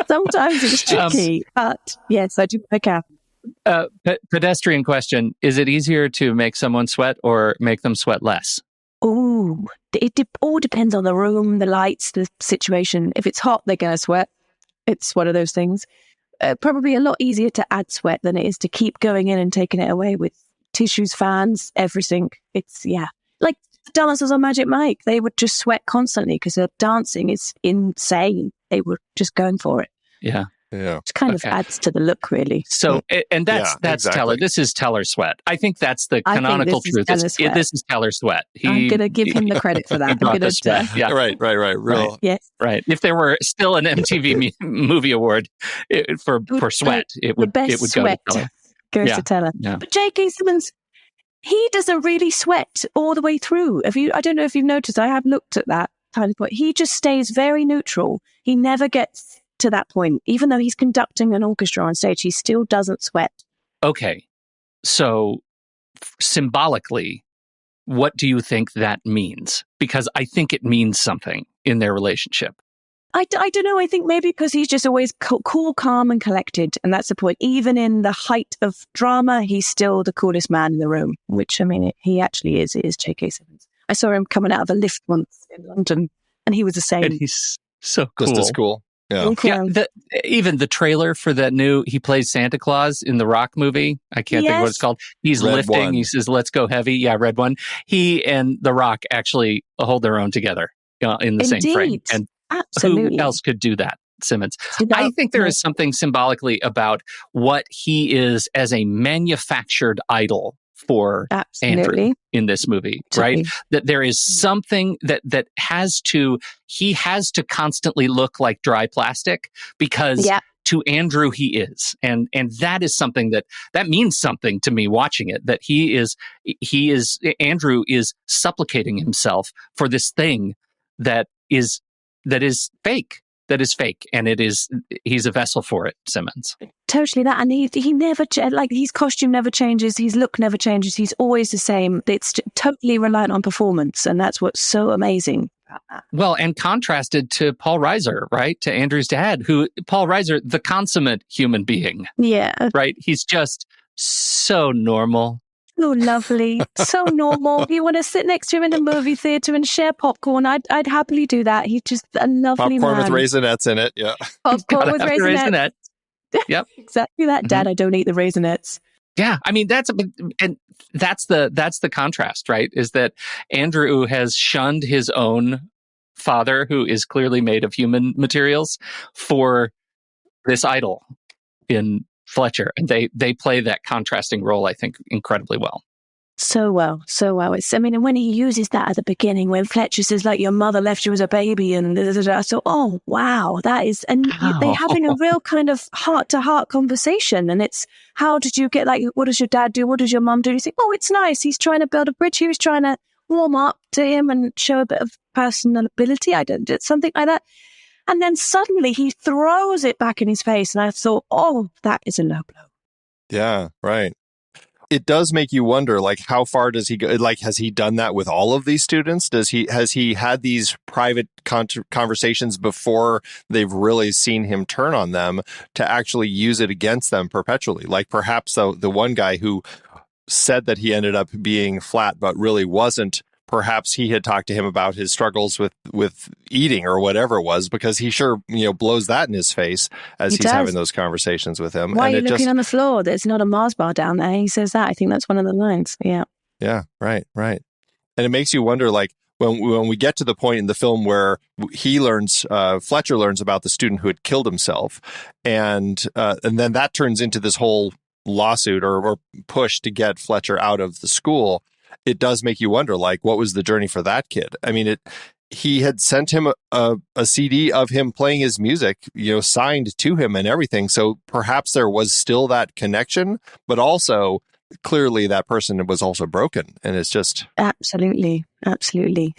sometimes it's tricky. But yes, I do make out. Pedestrian question. Is it easier to make someone sweat or make them sweat less? Oh, it all depends on the room, the lights, the situation. If it's hot, they're going to sweat. It's one of those things. Probably a lot easier to add sweat than it is to keep going in and taking it away with tissues, fans, everything. It's, like the dancers on Magic Mike. They would just sweat constantly because their dancing is insane. They were just going for it. Yeah. Yeah. Which kind of adds to the look, really. So, and that's exactly. Teller. This is Teller sweat. I think that's the canonical truth. This is Teller sweat. I'm going to give him the credit for that. Right. Real. Yes. Right. If there were still an MTV movie award for sweat, it would go to Teller. Goes to Teller. Yeah. But J.K. Simmons, he doesn't really sweat all the way through. I don't know if you've noticed, I have looked at that tiny point. He just stays very neutral. He never gets to that point. Even though he's conducting an orchestra on stage, he still doesn't sweat. Okay. So symbolically, what do you think that means? Because I think it means something in their relationship. I don't know. I think maybe because he's just always cool, calm, and collected. And that's the point. Even in the height of drama, he's still the coolest man in the room, which, I mean, he actually is. It is J.K. Simmons. I saw him coming out of a lift once in London, and he was the same. And he's so cool. Just as cool. Yeah. Even the trailer for that he plays Santa Claus in the Rock movie. I can't think of what it's called. He's Red lifting. One. He says, "Let's go heavy." Yeah, Red One. He and the Rock actually hold their own together in the same frame. And absolutely, who else could do that? Simmons. I think there is something symbolically about what he is as a manufactured idol for Andrew in this movie, right? That there is something that he has to constantly look like dry plastic because to Andrew he is. And that is something that means something to me watching it, that Andrew is supplicating himself for this thing that is fake. That is fake, and he's a vessel for it, Simmons. Totally that, and he never his costume never changes, his look never changes. He's always the same. It's totally reliant on performance, and that's what's so amazing about that. Well, and contrasted to Paul Reiser, right? To Andrew's dad, who Paul Reiser, the consummate human being. Yeah. Right? He's just so normal. So lovely. So normal. You want to sit next to him in a movie theater and share popcorn. I'd happily do that. He's just a lovely Popcorn man. with raisinets in it. Yeah. Popcorn with raisinets. Yep. Exactly that. Dad, I don't eat the raisinets. Yeah, I mean that's the contrast, right? Is that Andrew has shunned his own father, who is clearly made of human materials, for this idol in Fletcher, and they play that contrasting role, I think, incredibly well. So well. And when he uses that at the beginning, when Fletcher says, like, your mother left you as a baby, and I thought, oh, wow, that is, and they're having a real kind of heart-to-heart conversation, and it's, how did you get, like, what does your dad do? What does your mum do? And you think, oh, it's nice. He's trying to build a bridge. He was trying to warm up to him and show a bit of personality. Something like that. And then suddenly he throws it back in his face, and I thought, oh, that is a low blow. Yeah, right. It does make you wonder, like, how far does he go? Like, has he done that with all of these students? Has he had these private conversations before they've really seen him turn on them to actually use it against them perpetually? Like, perhaps the one guy who said that he ended up being flat, but really wasn't. Perhaps he had talked to him about his struggles with eating or whatever it was, because he sure, blows that in his face as he's having those conversations with him. Why are you looking on the floor? There's not a Mars bar down there. He says that. I think that's one of the lines. Yeah. Yeah. Right. And it makes you wonder, like, when we get to the point in the film where Fletcher learns about the student who had killed himself, and then that turns into this whole lawsuit or push to get Fletcher out of the school. It does make you wonder, like, what was the journey for that kid? I mean, he had sent him a CD of him playing his music, signed to him and everything. So perhaps there was still that connection, but also clearly that person was also broken. And it's just... Absolutely.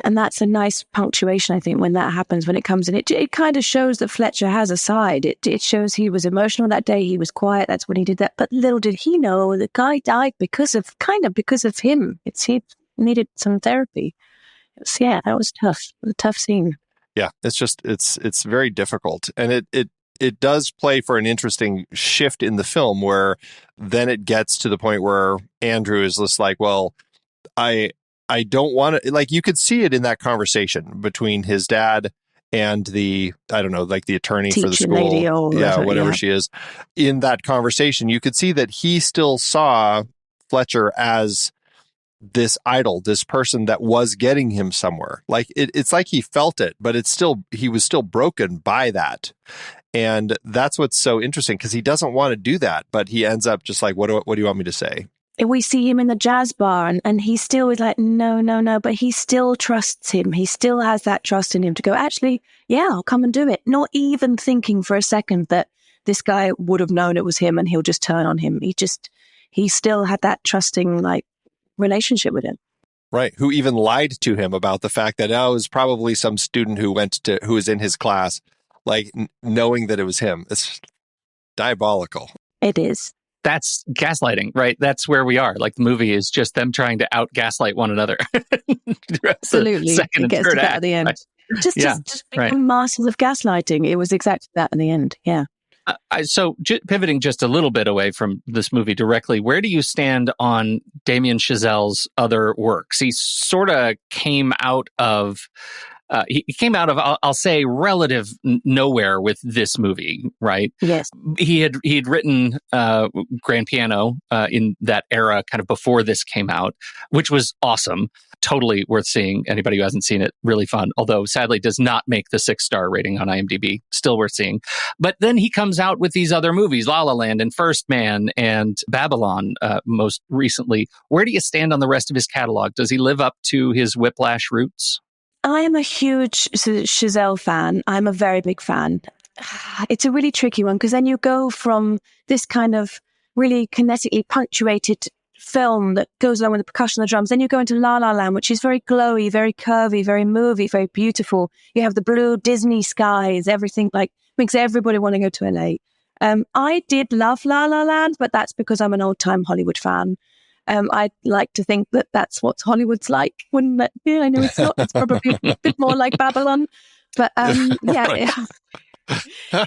And that's a nice punctuation, I think, when that happens, when it comes in. It kind of shows that Fletcher has a side. It shows he was emotional that day. He was quiet. That's when he did that. But little did he know the guy died because of him. He needed some therapy. That was tough. It was a tough scene. Yeah, it's very difficult. And it does play for an interesting shift in the film, where then it gets to the point where Andrew is just like, well, I don't want to, like, you could see it in that conversation between his dad and the attorney for the school. Lady or whatever she is. In that conversation, you could see that he still saw Fletcher as this idol, this person that was getting him somewhere. Like, it's like he felt it, but he was still broken by that. And that's what's so interesting, because he doesn't want to do that, but he ends up just like, what do you want me to say? We see him in the jazz bar, and he still is like, no, but he still trusts him. He still has that trust in him to go, actually, yeah, I'll come and do it. Not even thinking for a second that this guy would have known it was him and he'll just turn on him. He still had that trusting, like, relationship with him. Right. Who even lied to him about the fact that, it was probably some student who was in his class, like, knowing that it was him. It's diabolical. It is. That's gaslighting, right? That's where we are. Like, the movie is just them trying to out-gaslight one another. Absolutely. Second it gets and third to that act, at the end. Right? Just become masters of gaslighting. It was exactly that in the end. Yeah. So pivoting just a little bit away from this movie directly, where do you stand on Damien Chazelle's other works? He sort of came out of... I'll say, relative nowhere with this movie, right? Yes. He'd written Grand Piano in that era, kind of before this came out, which was awesome. Totally worth seeing. Anybody who hasn't seen it, really fun. Although sadly does not make the 6-star rating on IMDb. Still worth seeing. But then he comes out with these other movies, La La Land and First Man and Babylon most recently. Where do you stand on the rest of his catalog? Does he live up to his Whiplash roots? I am a huge Chazelle fan. I'm a very big fan. It's a really tricky one, because then you go from this kind of really kinetically punctuated film that goes along with the percussion and the drums. Then you go into La La Land, which is very glowy, very curvy, very movie, very beautiful. You have the blue Disney skies, everything, like, makes everybody want to go to LA. I did love La La Land, but that's because I'm an old-time Hollywood fan. I'd like to think that that's what Hollywood's like. Wouldn't it? Yeah, I know it's not. It's probably a bit more like Babylon. But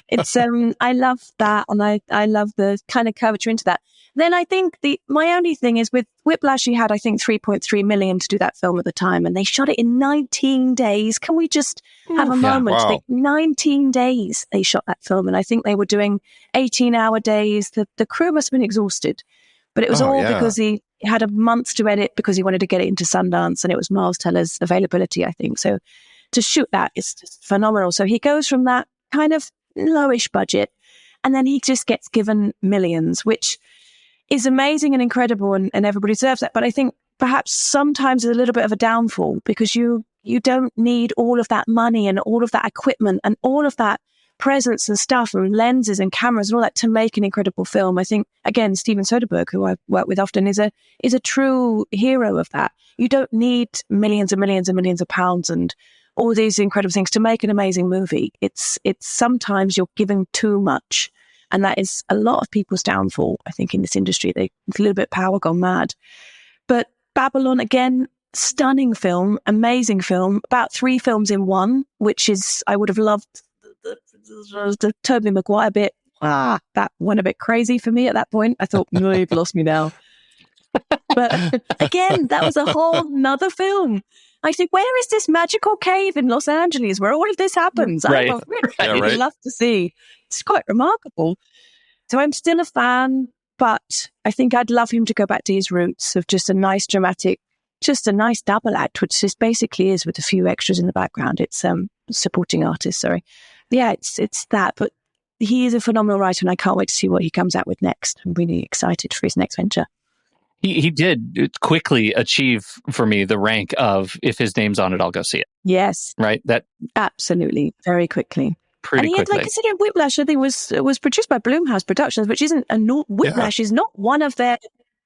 it's I love that, and I love the kind of curvature into that. Then I think my only thing is with Whiplash, he had, I think, 3.3 million to do that film at the time, and they shot it in 19 days. Can we just have a moment? Wow. 19 days they shot that film, and I think they were doing 18-hour days. The crew must have been exhausted, but it was because he had a month to edit because he wanted to get it into Sundance, and it was Miles Teller's availability, I think. So to shoot that is just phenomenal. So he goes from that kind of lowish budget, and then he just gets given millions, which is amazing and incredible, and everybody deserves that. But I think perhaps sometimes it's a little bit of a downfall because you don't need all of that money and all of that equipment and all of that presence and stuff and lenses and cameras and all that to make an incredible film. I think, again, Steven Soderbergh, who I work with often, is a true hero of that. You don't need millions and millions and millions of pounds and all these incredible things to make an amazing movie. It's sometimes you're giving too much. And that is a lot of people's downfall, I think, in this industry. They're a little bit power gone mad. But Babylon, again, stunning film, amazing film, about 3 films in one, which is, I would have loved the Tobey Maguire bit. That went a bit crazy for me at that point. I thought, no, you've lost me now. But again, that was a whole nother film. I think, where is this magical cave in Los Angeles where all of this happens? Right. I would really love to see. It's quite remarkable. So I'm still a fan, but I think I'd love him to go back to his roots of just a nice dramatic, just a nice double act, which this basically is with a few extras in the background. It's supporting artist, sorry. Yeah, it's that. But he is a phenomenal writer, and I can't wait to see what he comes out with next. I'm really excited for his next venture. He did quickly achieve for me the rank of, if his name's on it, I'll go see it. Yes. Right? That absolutely. Very quickly. Pretty and he had, quickly. like, considering Whiplash, I think was produced by Blumhouse Productions, which isn't Whiplash is not one of their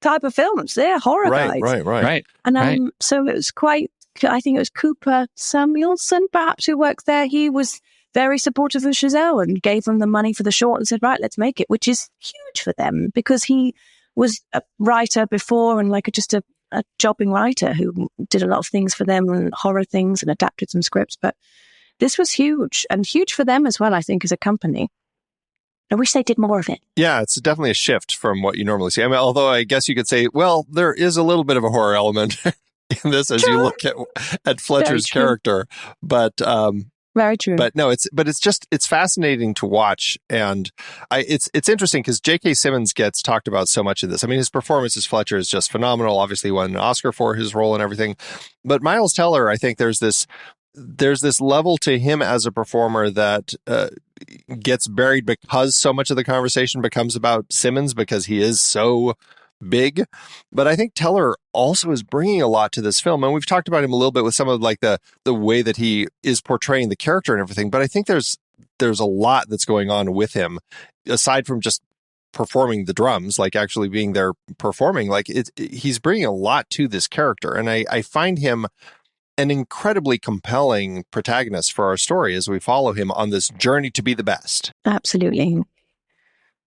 type of films. They're horror guys. Right. And so it was quite, I think it was Cooper Samuelson, perhaps, who worked there. He was very supportive of Chazelle and gave them the money for the short and said, right, let's make it, which is huge for them because he was a writer before and like just a jobbing writer who did a lot of things for them and horror things and adapted some scripts. But this was huge and huge for them as well, I think, as a company. I wish they did more of it. Yeah, it's definitely a shift from what you normally see. I mean, although I guess you could say, well, there is a little bit of a horror element in this as you look at Fletcher's character. But very true. But no, it's fascinating to watch, and it's interesting because J.K. Simmons gets talked about so much in this. I mean, his performance as Fletcher is just phenomenal. Obviously, won an Oscar for his role and everything. But Miles Teller, I think there's this level to him as a performer that gets buried because so much of the conversation becomes about Simmons because he is so big. But I think Teller also is bringing a lot to this film, and we've talked about him a little bit with some of like the way that he is portraying the character and everything. But I think there's a lot that's going on with him aside from just performing the drums, like actually being there performing. Like he's bringing a lot to this character, and I find him an incredibly compelling protagonist for our story as we follow him on this journey to be the best. Absolutely.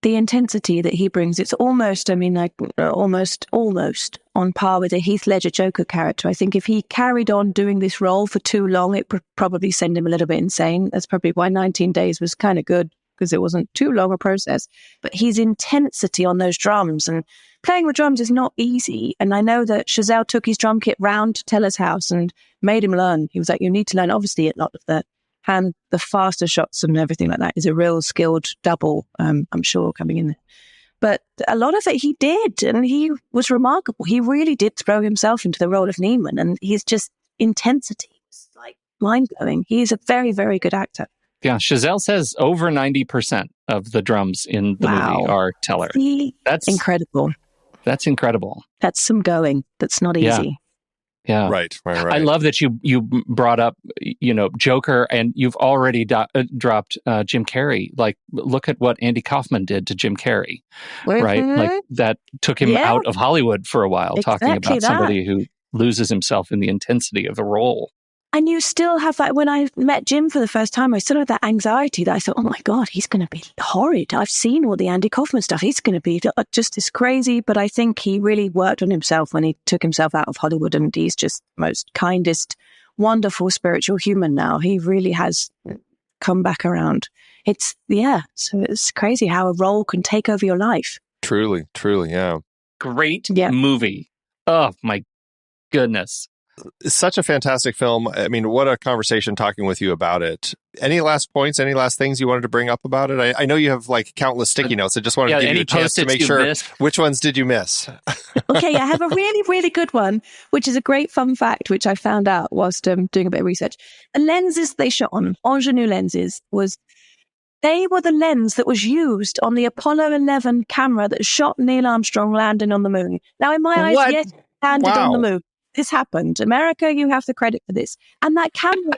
The intensity that he brings, it's almost, I mean, like almost on par with a Heath Ledger Joker character. I think if he carried on doing this role for too long, it would probably send him a little bit insane. That's probably why 19 days was kind of good, because it wasn't too long a process. But his intensity on those drums, and playing with drums is not easy. And I know that Chazelle took his drum kit round to Teller's house and made him learn. He was like, you need to learn. Obviously, a lot of the faster shots and everything like that is a real skilled double, I'm sure, coming in there. But a lot of it he did, and he was remarkable. He really did throw himself into the role of Neiman, and his just intensity was like mind-blowing. He's a very, very good actor. Yeah, Chazelle says over 90% of the drums in the movie are Teller. That's incredible. That's incredible. That's some going. That's not easy. Yeah. Right. I love that you brought up, Joker, and you've already dropped Jim Carrey. Like, look at what Andy Kaufman did to Jim Carrey, right? Like, that took him out of Hollywood for a while, talking about somebody who loses himself in the intensity of a role. And you still have that. When I met Jim for the first time, I still had that anxiety that I thought, oh my God, he's going to be horrid. I've seen all the Andy Kaufman stuff. He's going to be just as crazy. But I think he really worked on himself when he took himself out of Hollywood. And he's just the most kindest, wonderful, spiritual human now. He really has come back around. So it's crazy how a role can take over your life. Truly, yeah. Great movie. Oh, my goodness. It's such a fantastic film. I mean, what a conversation talking with you about it. Any last points, any last things you wanted to bring up about it? I know you have like countless sticky notes. I just wanted to give you a chance to make sure. Which ones did you miss? Okay, I have a really, really good one, which is a great fun fact, which I found out whilst doing a bit of research. The lenses they shot on, Ingenue lenses, they were the lens that was used on the Apollo 11 camera that shot Neil Armstrong landing on the moon. Now, in my eyes, yes, landed on the moon. This happened. America, you have the credit for this. And that camera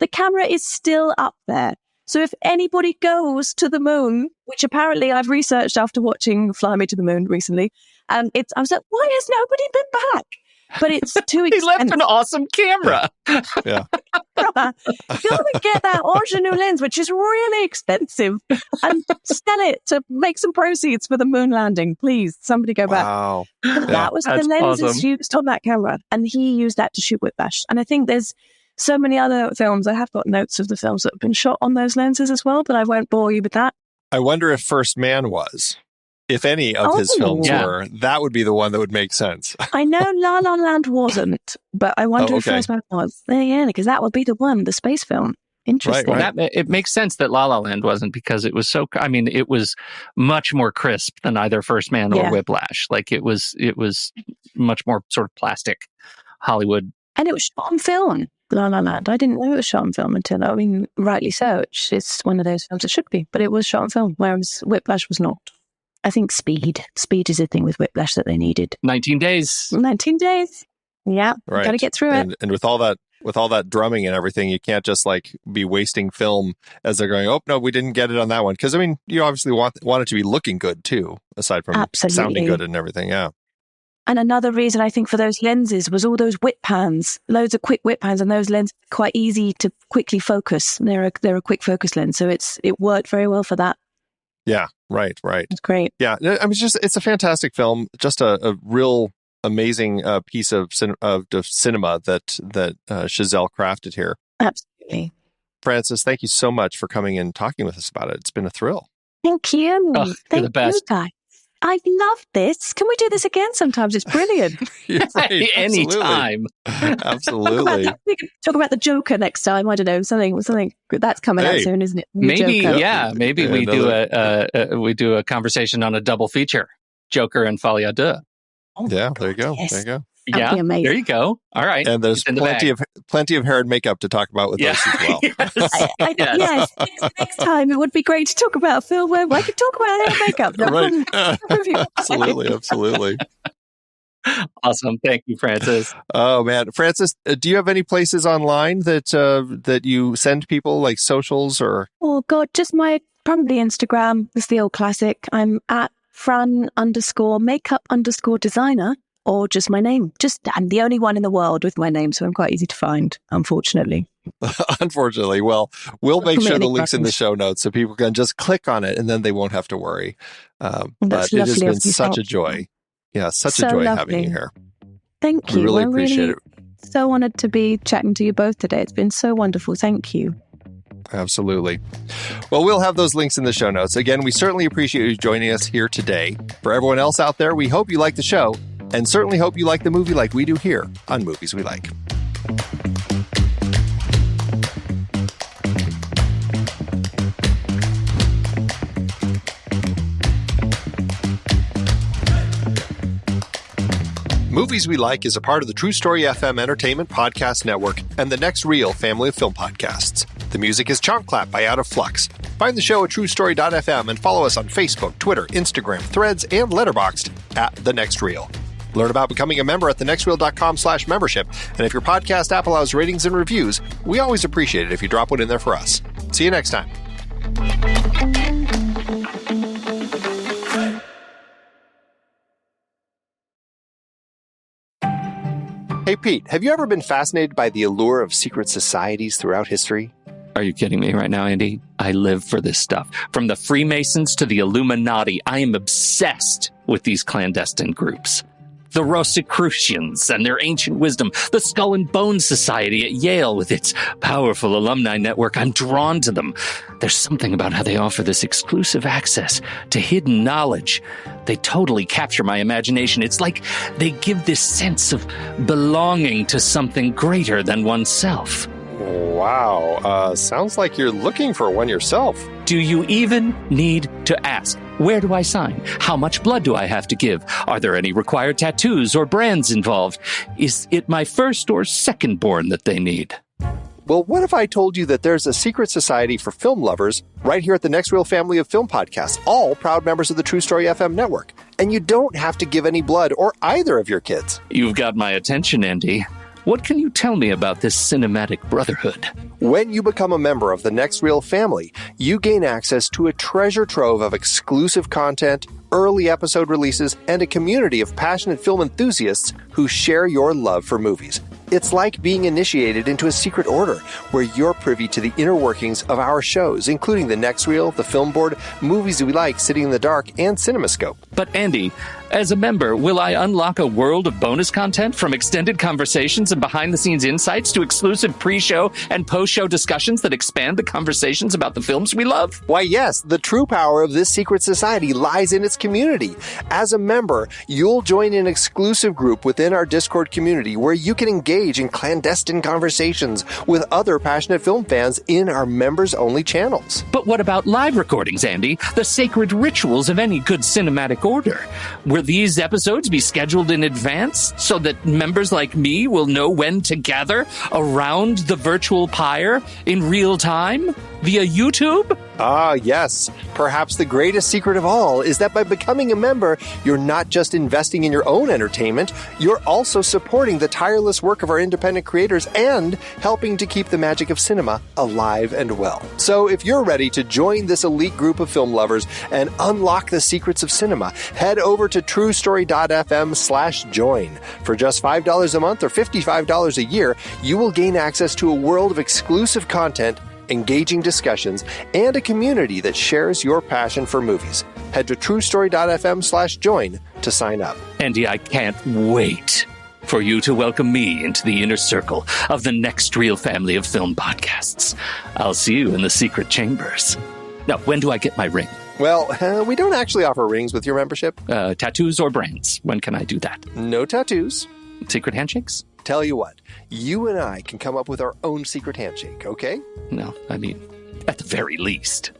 the camera is still up there. So if anybody goes to the moon, which apparently I've researched after watching Fly Me to the Moon recently, I was like, why has nobody been back? But it's too expensive. He left an awesome camera. Yeah. Go and get that Ingenue lens, which is really expensive, and sell it to make some proceeds for the moon landing. Please, somebody go back. Wow. That was the lenses used on that camera, and he used that to shoot Whiplash. And I think there's so many other films. I have got notes of the films that have been shot on those lenses as well, but I won't bore you with that. I wonder if First Man was. If any of his films were, that would be the one that would make sense. I know La La Land wasn't, but I wonder if First Man was. Yeah, because that would be the one, the space film. Interesting. Right. It makes sense that La La Land wasn't, because it was it was much more crisp than either First Man or Whiplash. Like it was much more sort of plastic Hollywood. And it was shot on film, La La Land. I didn't know it was shot on film until, rightly so. It's one of those films it should be, but it was shot on film, whereas Whiplash was not. I think speed is a thing with Whiplash that they needed. 19 days. 19 days. Yeah. Right. Got to get through it. And with all that drumming and everything, you can't just like be wasting film as they're going, oh, no, we didn't get it on that one. Because, you obviously want it to be looking good too, aside from sounding good and everything. Yeah. And another reason I think for those lenses was all those whip pans, loads of quick whip pans, and those lenses are quite easy to quickly focus. They're a quick focus lens. So it worked very well for that. Yeah, right. It's great. Yeah, it's a fantastic film. Just a real amazing piece of cinema that Chazelle crafted here. Absolutely. Frances, thank you so much for coming and talking with us about it. It's been a thrill. Thank you. You're the best. You guys. I love this. Can we do this again sometimes? It's brilliant. Right. Anytime. Absolutely. We can talk about the Joker next time. I don't know, something that's coming out soon, isn't it? Maybe we do a conversation on a double feature, Joker and Folie à Deux. Oh, yeah, there you go. Yes. There you go. Yeah, there you go. All right. And there's plenty of hair and makeup to talk about with us as well. Yes. Next time it would be great to talk about a film where I could talk about hair and makeup. Right. Absolutely. Awesome. Thank you, Frances. Oh man, Frances, do you have any places online that you send people, like socials or? Oh God, just probably Instagram is the old classic. I'm at Fran_makeup_designer. Or just my name. I'm the only one in the world with my name, so I'm quite easy to find, unfortunately. Unfortunately. Well, we'll make sure the link's in the show notes so people can just click on it and then they won't have to worry. But it has been such a joy. Yeah, such a joy having you here. Thank you. We really appreciate it. So honored to be chatting to you both today. It's been so wonderful. Thank you. Absolutely. Well, we'll have those links in the show notes. Again, we certainly appreciate you joining us here today. For everyone else out there, we hope you like the show. And certainly hope you like the movie like we do here on Movies We Like. Movies We Like is a part of the True Story FM Entertainment Podcast Network and the Next Reel family of film podcasts. The music is Chomp Clap by Out of Flux. Find the show at truestory.fm and follow us on Facebook, Twitter, Instagram, Threads, and Letterboxd at The Next Reel. Learn about becoming a member at thenextreel.com/membership. And if your podcast app allows ratings and reviews, we always appreciate it if you drop one in there for us. See you next time. Hey, Pete, have you ever been fascinated by the allure of secret societies throughout history? Are you kidding me right now, Andy? I live for this stuff. From the Freemasons to the Illuminati, I am obsessed with these clandestine groups. The Rosicrucians and their ancient wisdom, the Skull and Bones Society at Yale with its powerful alumni network. I'm drawn to them. There's something about how they offer this exclusive access to hidden knowledge. They totally capture my imagination. It's like they give this sense of belonging to something greater than oneself. Wow, sounds like you're looking for one yourself. Do you even need to ask? Where do I sign? How much blood do I have to give? Are there any required tattoos or brands involved? Is it my first or second born that they need? Well, what if I told you that there's a secret society for film lovers right here at the Next Reel family of film podcasts, all proud members of the True Story FM network, and you don't have to give any blood or either of your kids? You've got my attention, Andy. What can you tell me about this cinematic brotherhood? When you become a member of the Next Reel family, you gain access to a treasure trove of exclusive content, early episode releases, and a community of passionate film enthusiasts who share your love for movies. It's like being initiated into a secret order where you're privy to the inner workings of our shows, including the Next Reel, the Film Board, Movies We Like, Sitting in the Dark, and CinemaScope. But Andy, as a member, will I unlock a world of bonus content from extended conversations and behind-the-scenes insights to exclusive pre-show and post-show discussions that expand the conversations about the films we love? Why, yes, the true power of this secret society lies in its community. As a member, you'll join an exclusive group within our Discord community where you can engage in clandestine conversations with other passionate film fans in our members-only channels. But what about live recordings, Andy? The sacred rituals of any good cinematic order. Will these episodes be scheduled in advance so that members like me will know when to gather around the virtual pyre in real time via YouTube? Ah, yes. Perhaps the greatest secret of all is that by becoming a member, you're not just investing in your own entertainment, you're also supporting the tireless work of our independent creators and helping to keep the magic of cinema alive and well. So if you're ready to join this elite group of film lovers and unlock the secrets of cinema, head over to truestory.fm/join. For just $5 a month or $55 a year, you will gain access to a world of exclusive content, engaging discussions, and a community that shares your passion for movies. Head to truestory.fm/join to sign up. Andy, I can't wait for you to welcome me into the inner circle of the Next Reel family of film podcasts. I'll see you in the secret chambers. Now, when do I get my ring? Well, we don't actually offer rings with your membership. Tattoos or brands? When can I do that? No tattoos. Secret handshakes? Tell you what, you and I can come up with our own secret handshake, okay? No, I mean, at the very least.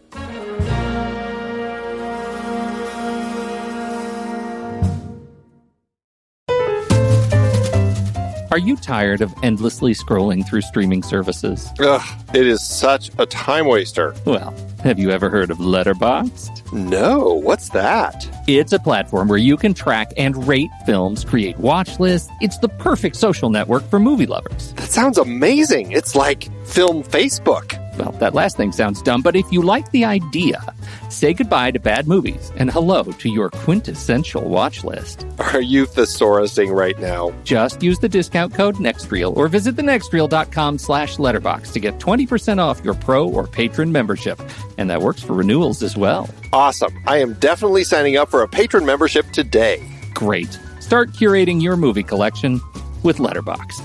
Are you tired of endlessly scrolling through streaming services? Ugh, it is such a time waster. Well, have you ever heard of Letterboxd? No, what's that? It's a platform where you can track and rate films, create watch lists. It's the perfect social network for movie lovers. That sounds amazing. It's like Film Facebook. Well, that last thing sounds dumb, but if you like the idea, say goodbye to bad movies and hello to your quintessential watch list. Are you thesaurusing right now? Just use the discount code NEXTREEL or visit thenextreel.com/letterbox to get 20% off your pro or patron membership. And that works for renewals as well. Awesome. I am definitely signing up for a patron membership today. Great. Start curating your movie collection with Letterboxd.